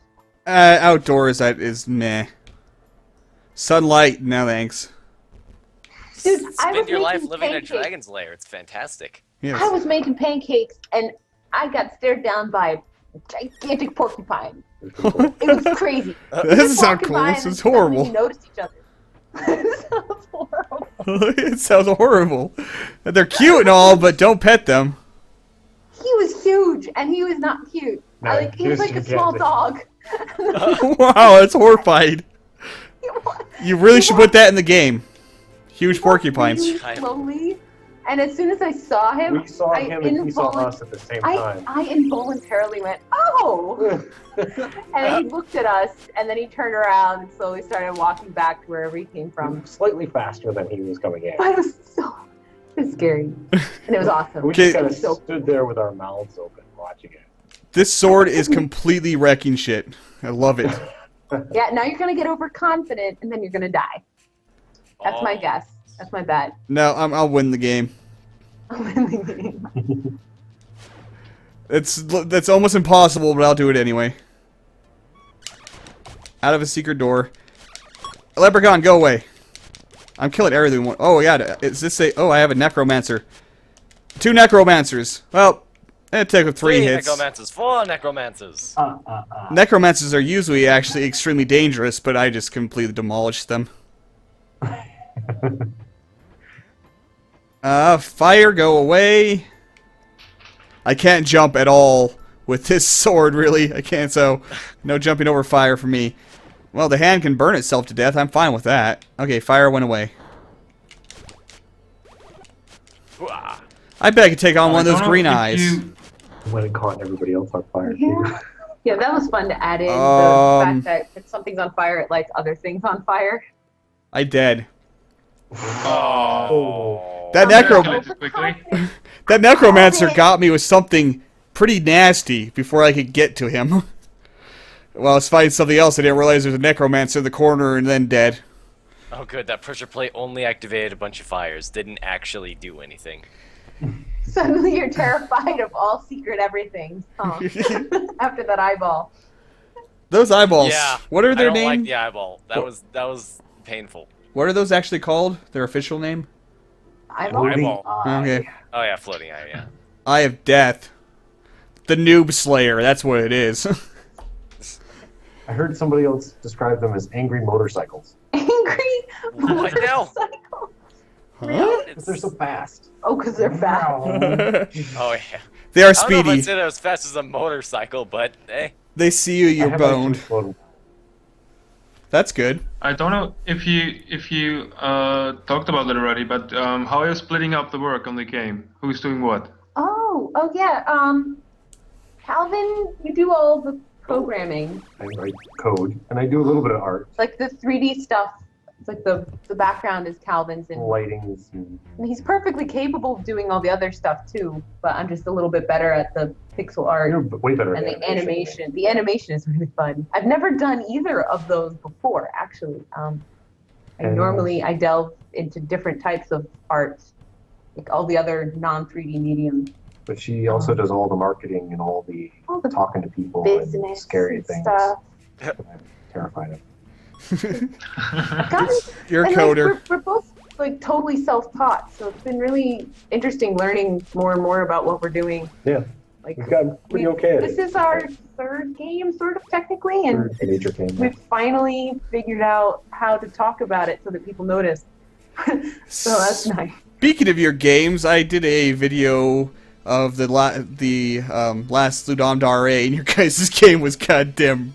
Outdoors, that is meh. Sunlight, no thanks. Dude, I was Spend your life making living in a pancakes. dragon's lair. It's fantastic. Yes. I was making pancakes and I got stared down by a gigantic porcupine. It was crazy. That We doesn't just sound walking cool. by This and is suddenly horrible. We noticed each other. It sounds horrible. It sounds horrible. They're cute and all, but don't pet them. He was huge and he was not cute. No, He was like a small dog. Wow, that's horrifying. You really should put that in the game. Huge porcupines. Really slowly, and as soon as I saw him, We saw him and he saw us at the same time. I involuntarily went, "Oh!" And then he looked at us, and then he turned around and slowly started walking back to wherever he came from. Slightly faster than he was coming in. But it was scary, and it was awesome. We Okay. just kind of So- stood there with our mouths open watching it. This sword is completely wrecking shit. I love it. Yeah, now you're gonna get overconfident, and then you're gonna die. That's my Oh. guess. That's my bet. No, I'll win the game. That's almost impossible, but I'll do it anyway. Out of a secret door. Leprechaun, go away. I'm killing everything. Oh, yeah. Is this a... Oh, I have a necromancer. 2 necromancers. Well, it took 3 hits. necromancers, 4 necromancers. Necromancers are usually actually extremely dangerous, but I just completely demolished them. Fire, go away. I can't jump at all with this sword, really. I can't, so no jumping over fire for me. Well, the hand can burn itself to death. I'm fine with that. Okay, fire went away. Hooah. I bet I could take on one of I those don't know green if eyes. you- When it caught everybody else on fire. Yeah. Yeah, that was fun to add in the fact that if something's on fire, it lights other things on fire. I dead. Oh. That Escalated quickly. That necromancer got me with something pretty nasty before I could get to him. Well, I was fighting something else. I didn't realize there was a necromancer in the corner and then dead. Oh, good. That pressure plate only activated a bunch of fires. Didn't actually do anything. Suddenly you're terrified of all secret everything. Huh? After that eyeball. Those eyeballs. Yeah. What are their I don't names? like the eyeball. That was painful. What are those actually called? Their official name? Eyeball? Eyeball. Okay. Oh yeah, floating eye. Yeah. Eye of Death. The Noob Slayer. That's what it is. I heard somebody else describe them as angry motorcycles. Angry What now? motorcycle. Huh? Because they're so fast. Oh, because they're fast. Oh yeah. They are I don't know if I'd speedy. say they're as fast as a motorcycle, but They see you, I you're have boned. actually floated. That's good. I don't know if you talked about it already, but how are you splitting up the work on the game? Who's doing what? Oh yeah. Calvin, you do all the programming, I write code, and I do a little bit of art, like the 3D stuff. It's like the background is Calvin's, and lightings, and he's perfectly capable of doing all the other stuff too. But I'm just a little bit better at the pixel art. you're way better And at the animation. The animation is really fun. I've never done either of those before, actually. I delve into different types of art, like all the other non-3D mediums. But she also does all the marketing and all the All the talking to people and business scary and things. stuff. that I'm terrified of. You're a And, coder. we're both like totally self-taught, so it's been really interesting learning more and more about what we're doing. Yeah, Like we've gotten pretty okay at this it. is our third game, sort of technically, and Third major game. we've finally figured out how to talk about it so that people notice. So that's nice. Speaking of your games, I did a video of the last Ludom Dare, and your guys' game was goddamn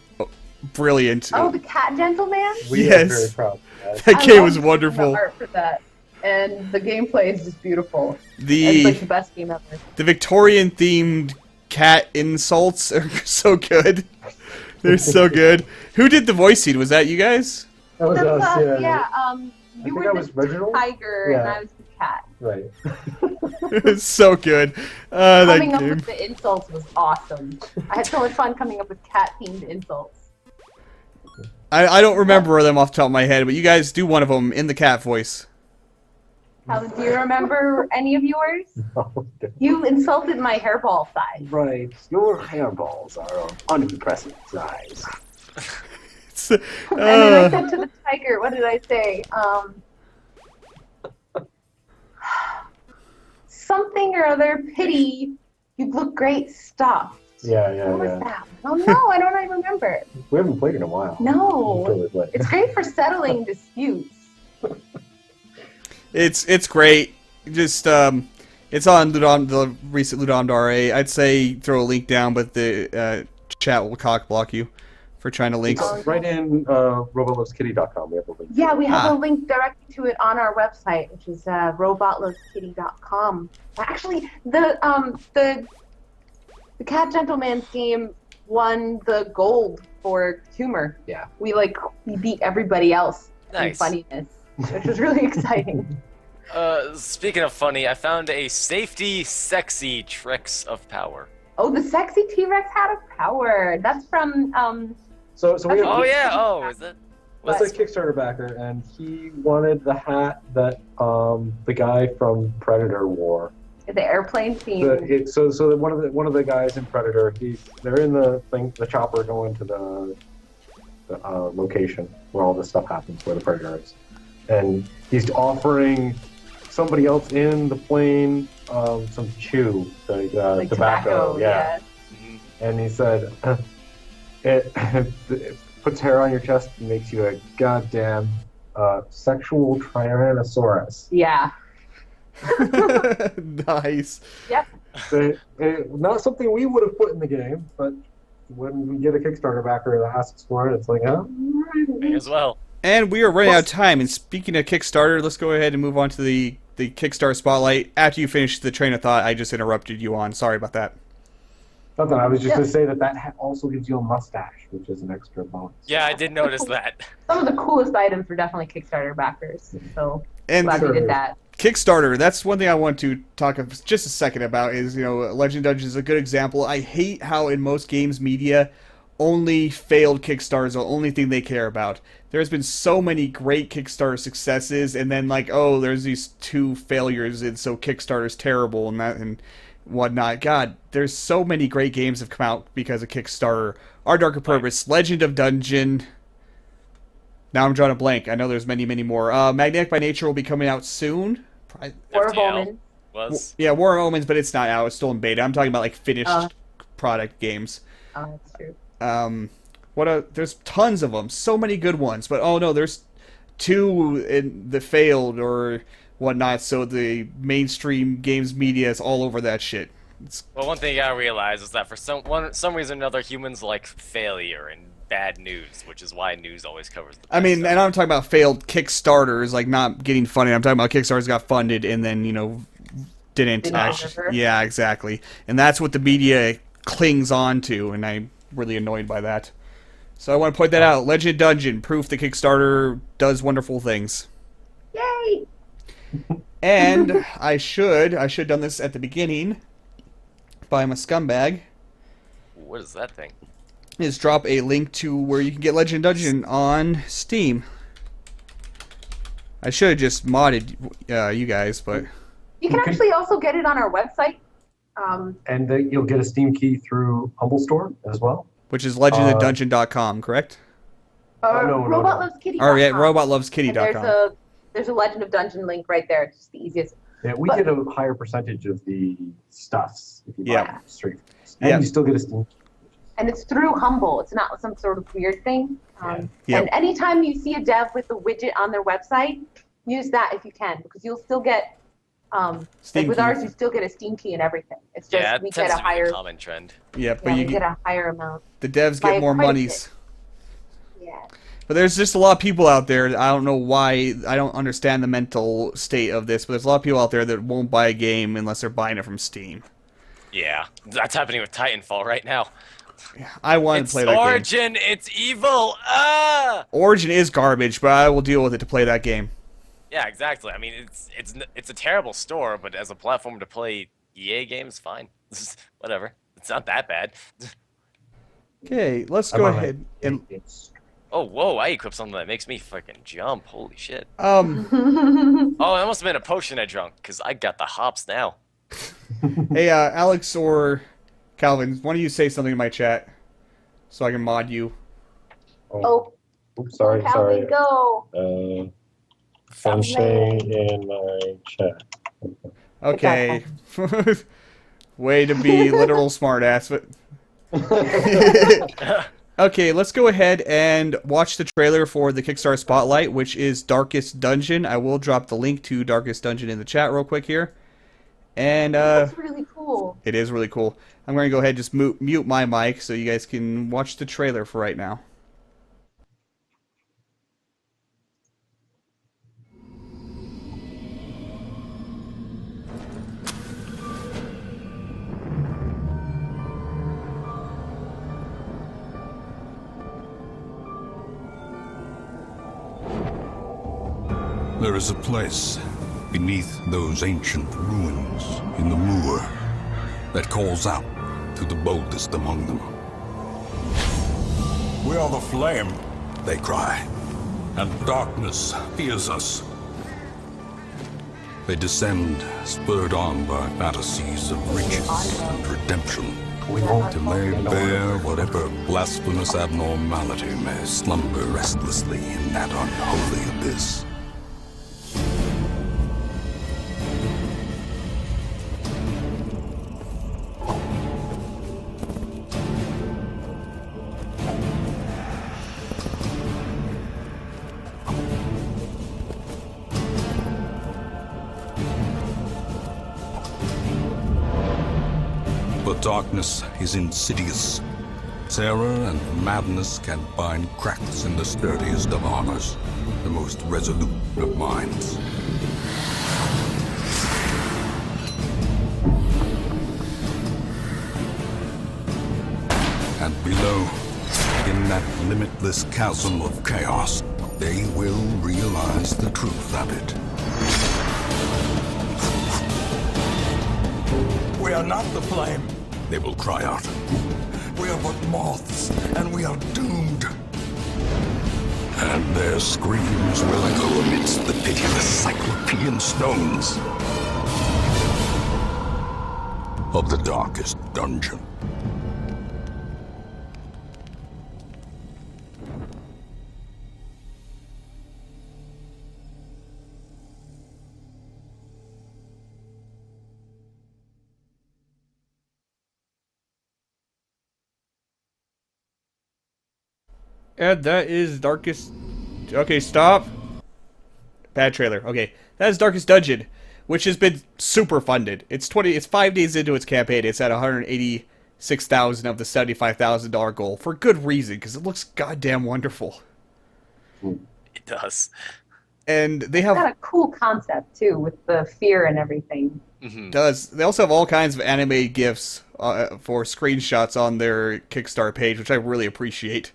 brilliant. Oh, the Cat Gentleman? We Yes. are very proud of that. That I game love was wonderful. The art for that. And the gameplay is just beautiful. It's The like the best game ever. the Victorian themed cat insults are so good. They're so good. Who did the voice seed? Was that you guys? That was us, yeah. You think were that the was Reginald? tiger and Yeah. I was the cat. Right. It's so good. That Coming up game. with the insults was awesome. I had so much fun coming up with cat-themed insults. I don't remember them off the top of my head, but you guys do one of them in the cat voice. Do you remember any of yours? You insulted my hairball size. Right. Your hairballs are unimpressive size. And then I said to the tiger, what did I say? Something or other, pity, you look great stuff. Yeah. What was that? Oh no, I don't even remember. We haven't played in a while. No. Totally play. It's great for settling disputes. It's great. Just it's on the recent Ludom RA. I'd say throw a link down, but the chat will cock block you for trying to link. It's right in RobotLovesKitty.com. We have a link. Yeah, we have a link directly to it on our website, which is RobotLovesKitty.com. Actually, the Cat Gentleman's game won the gold for humor. Yeah. We beat everybody else in Nice. funniness, which was really exciting. Speaking of funny, I found a safety sexy tricks of power. Oh, the sexy T-Rex had a power. That's from So we have Oh yeah, oh, is it? that's a Kickstarter backer, and he wanted the hat that the guy from Predator wore. the airplane theme. So one of the guys in Predator, they're in the chopper going to the location where all this stuff happens, where the Predator is, and he's offering somebody else in the plane some chew, like tobacco, yeah. And he said, it puts hair on your chest and makes you a goddamn sexual Tyrannosaurus. Yeah. Nice. Yep. Not something we would have put in the game, but when we get a Kickstarter backer that asks for it, it's like, huh? Me as well. And we are running out of time. And speaking of Kickstarter, let's go ahead and move on to the Kickstarter spotlight. After you finish the train of thought, I just interrupted you on. Sorry about that. Nothing. I was just going to say that also gives you a mustache, which is an extra bonus. Yeah, I did notice that. Some of the coolest items were definitely Kickstarter backers. So And glad we did that. Kickstarter, that's one thing I want to talk just a second about is, Legend Dungeon is a good example. I hate how in most games media, only failed Kickstarters are the only thing they care about. There's been so many great Kickstarter successes, and then there's these 2 failures, and so Kickstarter's terrible and whatnot. God, there's so many great games have come out because of Kickstarter. Our Darker Purpose, Legend of Dungeon. Now I'm drawing a blank. I know there's many, many more. Magnetic by Nature will be coming out soon. War of FTL Omens. was. Yeah, War of Omens, but it's not out. It's still in beta. I'm talking about finished product games. Oh, that's true. There's tons of them. So many good ones. But oh no, there's 2 in the failed or whatnot. So the mainstream games media is all over that shit. Well, one thing you gotta realize is that for some reason or another, humans like failure and bad news, which is why news always covers the bad stuff. And I'm talking about failed Kickstarters, not getting funded. I'm talking about Kickstarters got funded and then, didn't actually. deliver. Yeah, exactly. And that's what the media clings on to, and I'm really annoyed by that. So I want to point that out. Legend Dungeon, proof the Kickstarter does wonderful things. Yay! And I should have done this at the beginning, but I'm a scumbag. What is that thing? Is drop a link to where you can get Legend Dungeon on Steam. I should have just modded you guys, but You can actually also get it on our website. And you'll get a Steam key through Humble Store as well. which is legendoftdungeon.com, correct? no. RobotLovesKitty. Or yeah, RobotLovesKitty.com. There's a Legend of Dungeon link right there. It's just the easiest. Yeah, we get a higher percentage of the stuffs if you buy Yeah. it straight. And you still get a Steam key. And it's through Humble. It's not some sort of weird thing. Yeah. And anytime you see a dev with a widget on their website, use that if you can, because you'll still get, Steam with key. ours, you still get a Steam key and everything. It's just Yeah, we it get tends a to be higher, a common trend. Yeah, but we you get a higher amount. the devs by get more quite a monies. Yeah. But there's just a lot of people out there. I don't know why. I don't understand the mental state of this, but there's a lot of people out there that won't buy a game unless they're buying it from Steam. Yeah, that's happening with Titanfall right now. I want It's to play that Origin, it's evil! Ah! game. Origin is garbage, but I will deal with it to play that game. Yeah, exactly. I mean, it's a terrible store, but as a platform to play EA games, fine. Whatever. It's not that bad. Okay, let's go ahead and. Oh, whoa, I equipped something that makes me fucking jump. Holy shit. Um, Oh, that must have been a potion I drunk, because I got the hops now. hey, Alex or Calvin, why don't you say something in my chat so I can mod you? Oh, Oops, sorry. Calvin, go. Don't say in my chat. Okay. Way to be literal smartass, but... Okay, let's go ahead and watch the trailer for the Kickstarter Spotlight, which is Darkest Dungeon. I will drop the link to Darkest Dungeon in the chat real quick here. And, That's really cool. it is really cool. I'm going to go ahead and just mute my mic so you guys can watch the trailer for right now. There is a place beneath those ancient ruins in the moor that calls out to the boldest among them. We are the flame, they cry, and darkness fears us. They descend, spurred on by fantasies of riches and redemption, to lay bare whatever blasphemous abnormality may slumber restlessly in that unholy abyss. But darkness is insidious. Terror and madness can find cracks in the sturdiest of armors, the most resolute of minds. And below, in that limitless chasm of chaos, they will realize the truth of it. We are not the flame, they will cry out. We are but moths, and we are doomed. And their screams will echo amidst the pitiless cyclopean stones of the darkest dungeon. And that is Darkest... Okay, stop. Bad trailer. Okay, that is Darkest Dungeon, which has been super funded. It's 5 days into its campaign. It's at 186,000 of the $75,000 goal for good reason, because it looks goddamn wonderful. It does. And they It's have... got a cool concept, too, with the fear and everything. They also have all kinds of animated GIFs for screenshots on their Kickstarter page, which I really appreciate.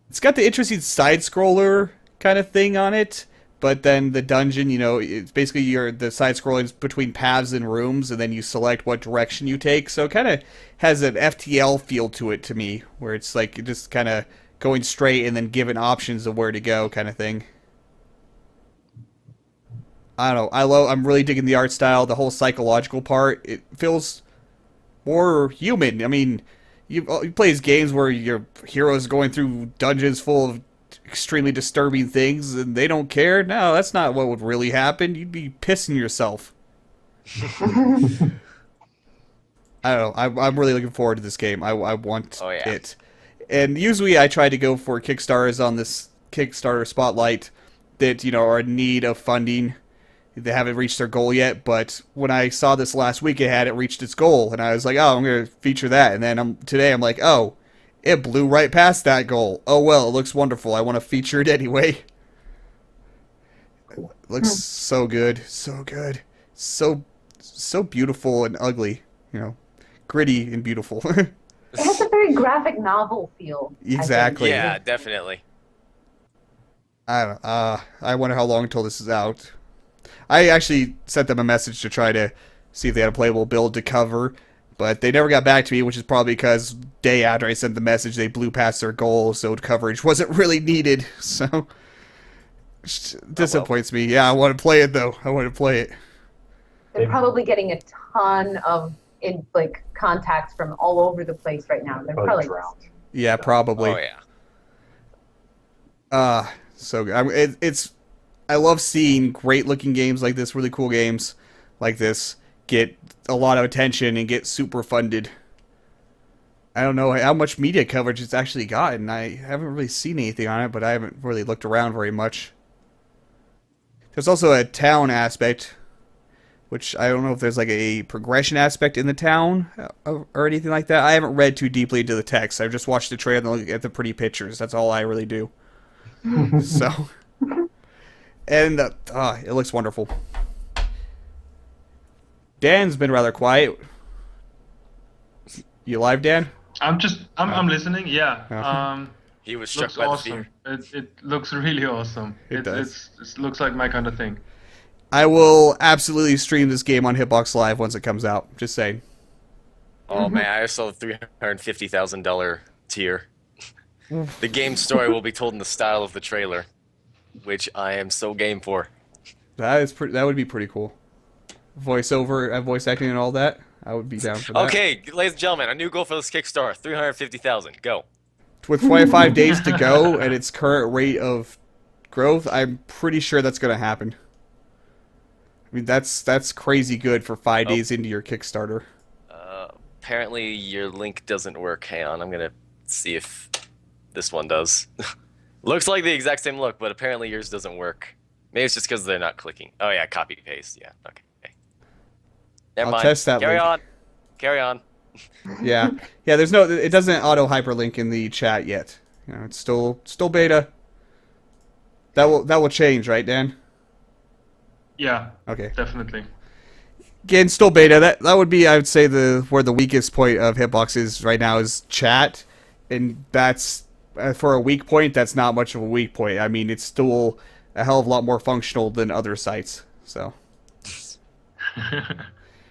It's got the interesting side-scroller kind of thing on it, but then the dungeon, you know, it's basically the side-scrolling is between paths and rooms, and then you select what direction you take, so it kind of has an FTL feel to it to me, where it's like just kind of going straight and then given options of where to go kind of thing. I don't know, I'm really digging the art style, the whole psychological part. It feels more human. I mean, you play games where your hero's going through dungeons full of extremely disturbing things and they don't care. No, that's not what would really happen. You'd be pissing yourself. I don't know. I'm really looking forward to this game. I want it. And usually I try to go for Kickstarters on this Kickstarter Spotlight that, you know, are in need of funding. They haven't reached their goal yet, but when I saw this last week, it hadn't reached its goal, and I was like, oh, I'm going to feature that. And then today I'm like, oh, it blew right past that goal. Oh, well, it looks wonderful. I want to feature it anyway. It looks so good. So good. So beautiful and ugly. You know, gritty and beautiful. It has a very graphic novel feel. Exactly. Yeah, definitely. I don't know. I wonder how long until this is out. I actually sent them a message to try to see if they had a playable build to cover, But they never got back to me, which is probably because day after I sent the message, they blew past their goal, so coverage wasn't really needed. So, disappoints me. Yeah, I want to play it, though. I want to play it. They're probably getting a ton of contacts from all over the place right now. They're probably drowned. Yeah, probably. Oh yeah. So it's I love seeing great looking games like this, really cool games like this get a lot of attention and get super funded. I don't know how much media coverage it's actually gotten. I haven't really seen anything on it, but I haven't really looked around very much. There's also a town aspect, which I don't know if there's like a progression aspect in the town or anything like that. I haven't read too deeply into the text. I've just watched the trailer and looked at the pretty pictures. That's all I really do. So, and it looks wonderful. Dan's been rather quiet. You live, Dan? I'm listening. Yeah. He was struck Looks by awesome. the fear. It looks really awesome. It does. It looks like my kind of thing. I will absolutely stream this game on Hitbox Live once it comes out. Just saying. Oh man, I saw the $350,000 tier. The game story will be told in the style of the trailer, which I am so game for. That would be pretty cool. Voiceover, voice acting, and all that. I would be down for that. Okay, ladies and gentlemen, a new goal for this Kickstarter: 350,000. Go. With 25 days to go at its current rate of growth, I'm pretty sure that's going to happen. I mean, that's crazy good for 5 days into your Kickstarter. Apparently your link doesn't work. Hang on, I'm gonna see if this one does. Looks like the exact same look, but apparently yours doesn't work. Maybe it's just because they're not clicking. Oh yeah, copy paste. Yeah, okay. Never I'll mind. test that Carry link. on. Carry on. Yeah. There's no. It doesn't auto hyperlink in the chat yet. You know, it's still beta. That will change, right, Dan? Yeah. Okay. Definitely. Again, still beta. That would be, I would say, where the weakest point of Hitbox is right now is chat, and that's for a weak point. That's not much of a weak point. I mean, it's still a hell of a lot more functional than other sites. So.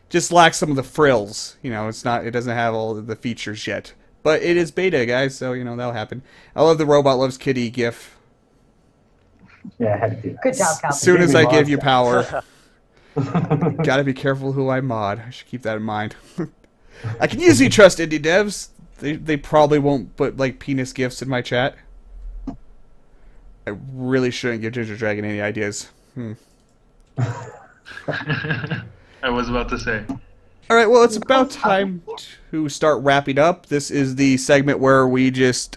Just lacks some of the frills, you know. It doesn't have all of the features yet, but it is beta, guys. So that'll happen. I love the RobotLovesKitty GIF. Yeah, I had to do that. Good job, Calvin. As soon as I give you Mod power, gotta be careful who I mod. I should keep that in mind. I can usually trust indie devs. They probably won't put like penis gifs in my chat. I really shouldn't give Gingerdragon any ideas. I was about to say. All right, well, it's about time to start wrapping up. This is the segment where we just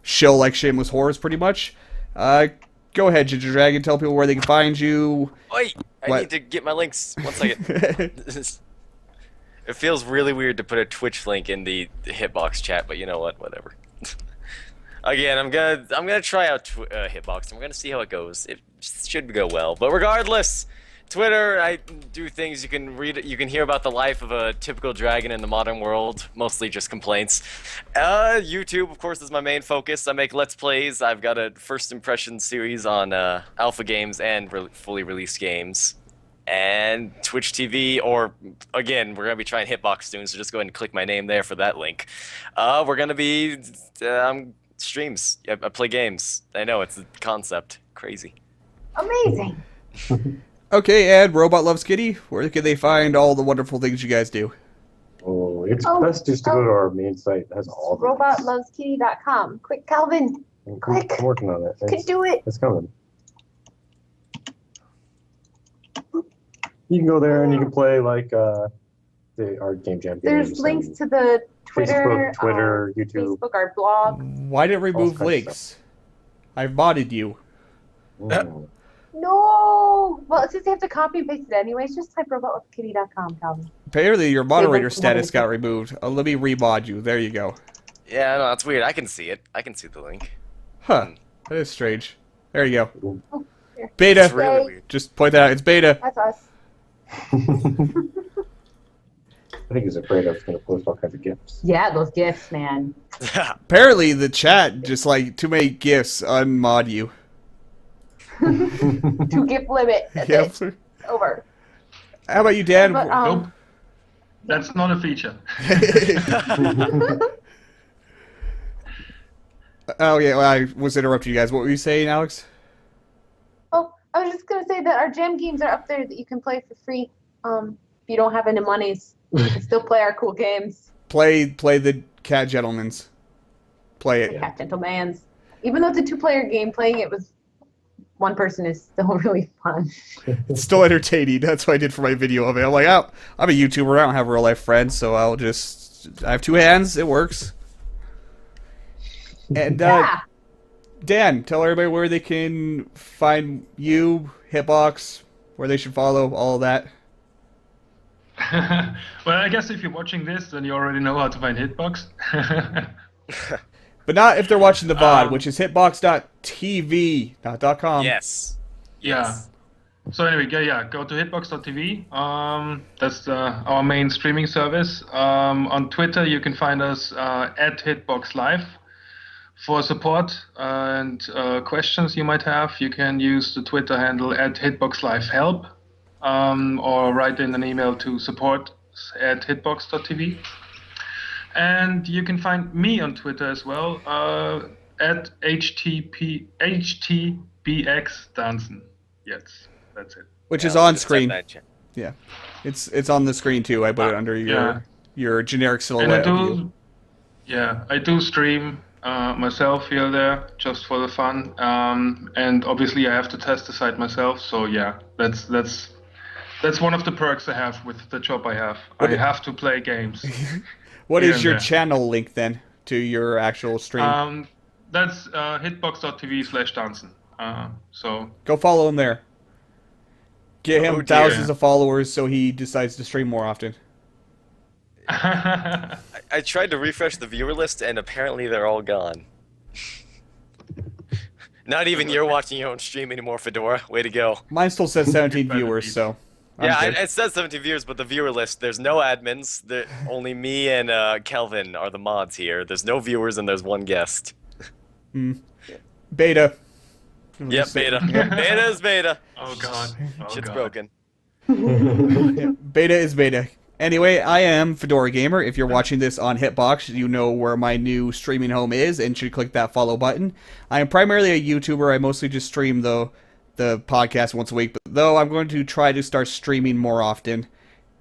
show like shameless horrors, pretty much. Go ahead, Gingerdragon. Tell people where they can find you. Wait, I need to get my links. 1 second. It feels really weird to put a Twitch link in the Hitbox chat, but you know what? Whatever. Again, I'm gonna try out Hitbox. I'm gonna see how it goes. It should go well, but regardless. Twitter, I do things you can read. You can hear about the life of a typical dragon in the modern world, mostly just complaints. YouTube, of course, is my main focus. I make Let's Plays. I've got a first impression series on alpha games and fully released games. And Twitch TV, or again, we're gonna be trying Hitbox soon, so just go ahead and click my name there for that link. We're gonna be streams. I play games. I know it's a concept. Crazy. Amazing. Okay, and RobotLovesKitty, where can they find all the wonderful things you guys do? Oh, it's best just to go to our main site. It has all the RobotLovesKitty.com. Quick, Calvin. Quick. I'm working on it. You can do it. It's coming. You can go there and you can play like our Game Jam games. There's links to the Twitter, Twitter, YouTube. Facebook, our blog. Why didn't remove kinds of links? I've modded you. No! Well, since they have to copy and paste it anyways, just type RobotLovesKitty.com, Calvin. Apparently your moderator like status got moderator. removed. Let me remod you. There you go. Yeah, no, that's weird. I can see it. I can see the link. Huh. That is strange. There you go. Oh, here. Beta. It's really weird. Just point that out. It's beta. That's us. I think he's afraid I was going to post all kinds of gifts. Yeah, those gifts, man. Apparently the chat just like too many gifts unmod you. 2 gift limit. That's Yep. it. Over. How about you, Dan? But, Nope. That's not a feature. Oh yeah, well, I was interrupting you guys. What were you saying, Alex? Oh, I was just gonna say that our jam games are up there that you can play for free. If you don't have any monies, you can still play our cool games. Play the Cat Gentleman's. Play it. The Cat Gentleman's. Even though it's a 2-player game, playing it with one person is still really fun. It's still entertaining. That's what I did for my video of it. I'm like, oh, I'm a YouTuber. I don't have real life friends, so I have 2 hands. It works. And Yeah. Dan, tell everybody where they can find you, Hitbox, where they should follow, all of that. Well, I guess if you're watching this, then you already know how to find Hitbox. But not if they're watching the VOD, which is hitbox.tv, not .com. Yes. Yeah. So anyway, go to hitbox.tv. That's our main streaming service. On Twitter, you can find us at hitboxlive. For support and questions you might have, you can use the Twitter handle at hitboxlivehelp, or write in an email to support@hitbox.tv. And you can find me on Twitter as well, at HTBXDanson. Yes, that's it. Which is Yeah, on just type screen. that in chat. Yeah. It's on the screen too. I put it under your generic silhouette. And I do stream myself here there just for the fun. And obviously I have to test the site myself. So yeah, that's one of the perks I have with the job I have. I have to play games. What Here is and your there. channel link then to your actual stream? That's hitbox.tv/Danson. So Go follow him there. Get him Oh, dear. thousands of followers so he decides to stream more often. I tried to refresh the viewer list, and apparently they're all gone. Not even you're watching your own stream anymore, Fedora. Way to go. Mine still says 17 Better viewers, be. so. I'm Yeah, good. it says 17 viewers, but the viewer list, there's no admins. Only me and Kelvin are the mods here. There's no viewers, and there's one guest. Beta. Yep, beta. Beta is beta. oh god. Shit's broken. Beta is beta. Anyway, I am Fedora Gamer. If you're watching this on Hitbox, you know where my new streaming home is and should click that follow button. I am primarily a YouTuber. I mostly just stream the podcast once a week, but though I'm going to try to start streaming more often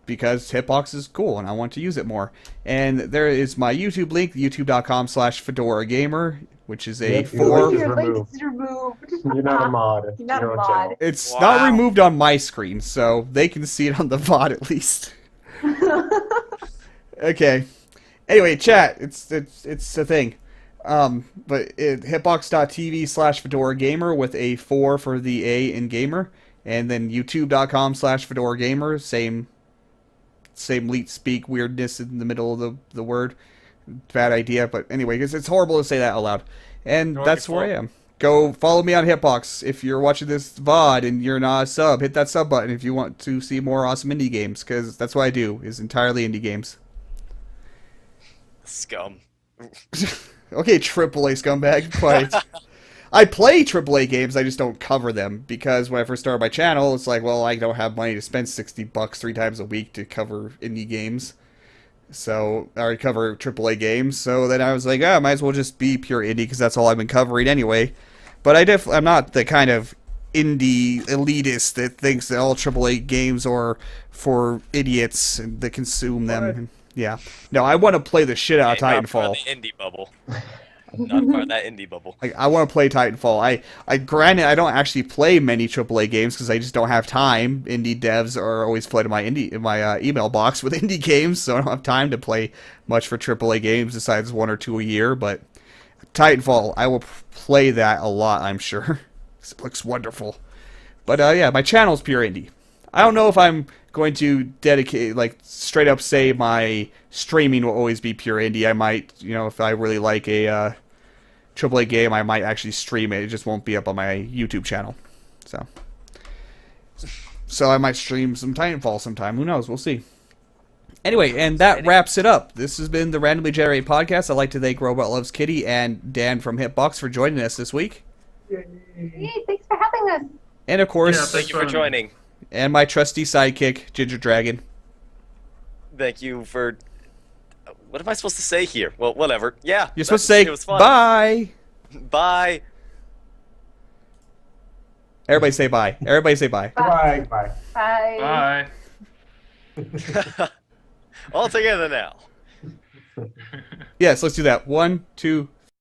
because Hitbox is cool and I want to use it more. And there is my YouTube link, youtube.com/Fedora Gamer, which is a Yep, 4. Is Your removed. link is removed. You're not a mod. You're not a on mod. channel. It's Wow. not removed on my screen, so they can see it on the VOD at least. Okay. Anyway, chat. It's a thing. But hitbox.tv/Fedora Gamer with a 4 for the A in gamer, and then youtube.com/Fedora Gamer. Same leet speak weirdness in the middle of the word. Bad idea, but anyway, because it's horrible to say that out loud. And that's where I am. Go follow me on Hitbox. If you're watching this VOD and you're not a sub, hit that sub button if you want to see more awesome indie games, because that's what I do, is entirely indie games. Scum. Okay, AAA scumbag. Quiet. I play AAA games, I just don't cover them, because when I first started my channel, it's like, well, I don't have money to spend $60 3 times a week to cover indie games. So, I cover AAA games, so then I was like, I might as well just be pure indie, because that's all I've been covering anyway. But I'm not the kind of indie elitist that thinks that all AAA games are for idiots and that consume them. Yeah. No, I want to play the shit out of Not part Titanfall. of the indie bubble. Not part of that indie bubble. Like, I want to play Titanfall. I granted I don't actually play many AAA games because I just don't have time. Indie devs are always flooding my email box with indie games, so I don't have time to play much for AAA games besides 1 or 2 a year. But Titanfall, I will play that a lot, I'm sure. It looks wonderful. But yeah, my channel's pure indie. I don't know if I'm going to dedicate, like, straight up say my streaming will always be pure indie. I might, if I really like a AAA game, I might actually stream it. It just won't be up on my YouTube channel. So I might stream some Titanfall sometime. Who knows? We'll see. Anyway, and that wraps it up. This has been the Randomly Generated Podcast. I'd like to thank RobotLovesKitty and Dan from Hitbox for joining us this week. Hey, thanks for having us. And of course, Yeah, Thank you for joining. and my trusty sidekick, Gingerdragon. Thank you for. What am I supposed to say here? Well, whatever. Yeah. You're supposed to say it was fun. bye. Bye. Everybody say bye. Everybody say bye. Bye. Bye. Bye. Bye. All together now. Yes, let's do that. 1, 2,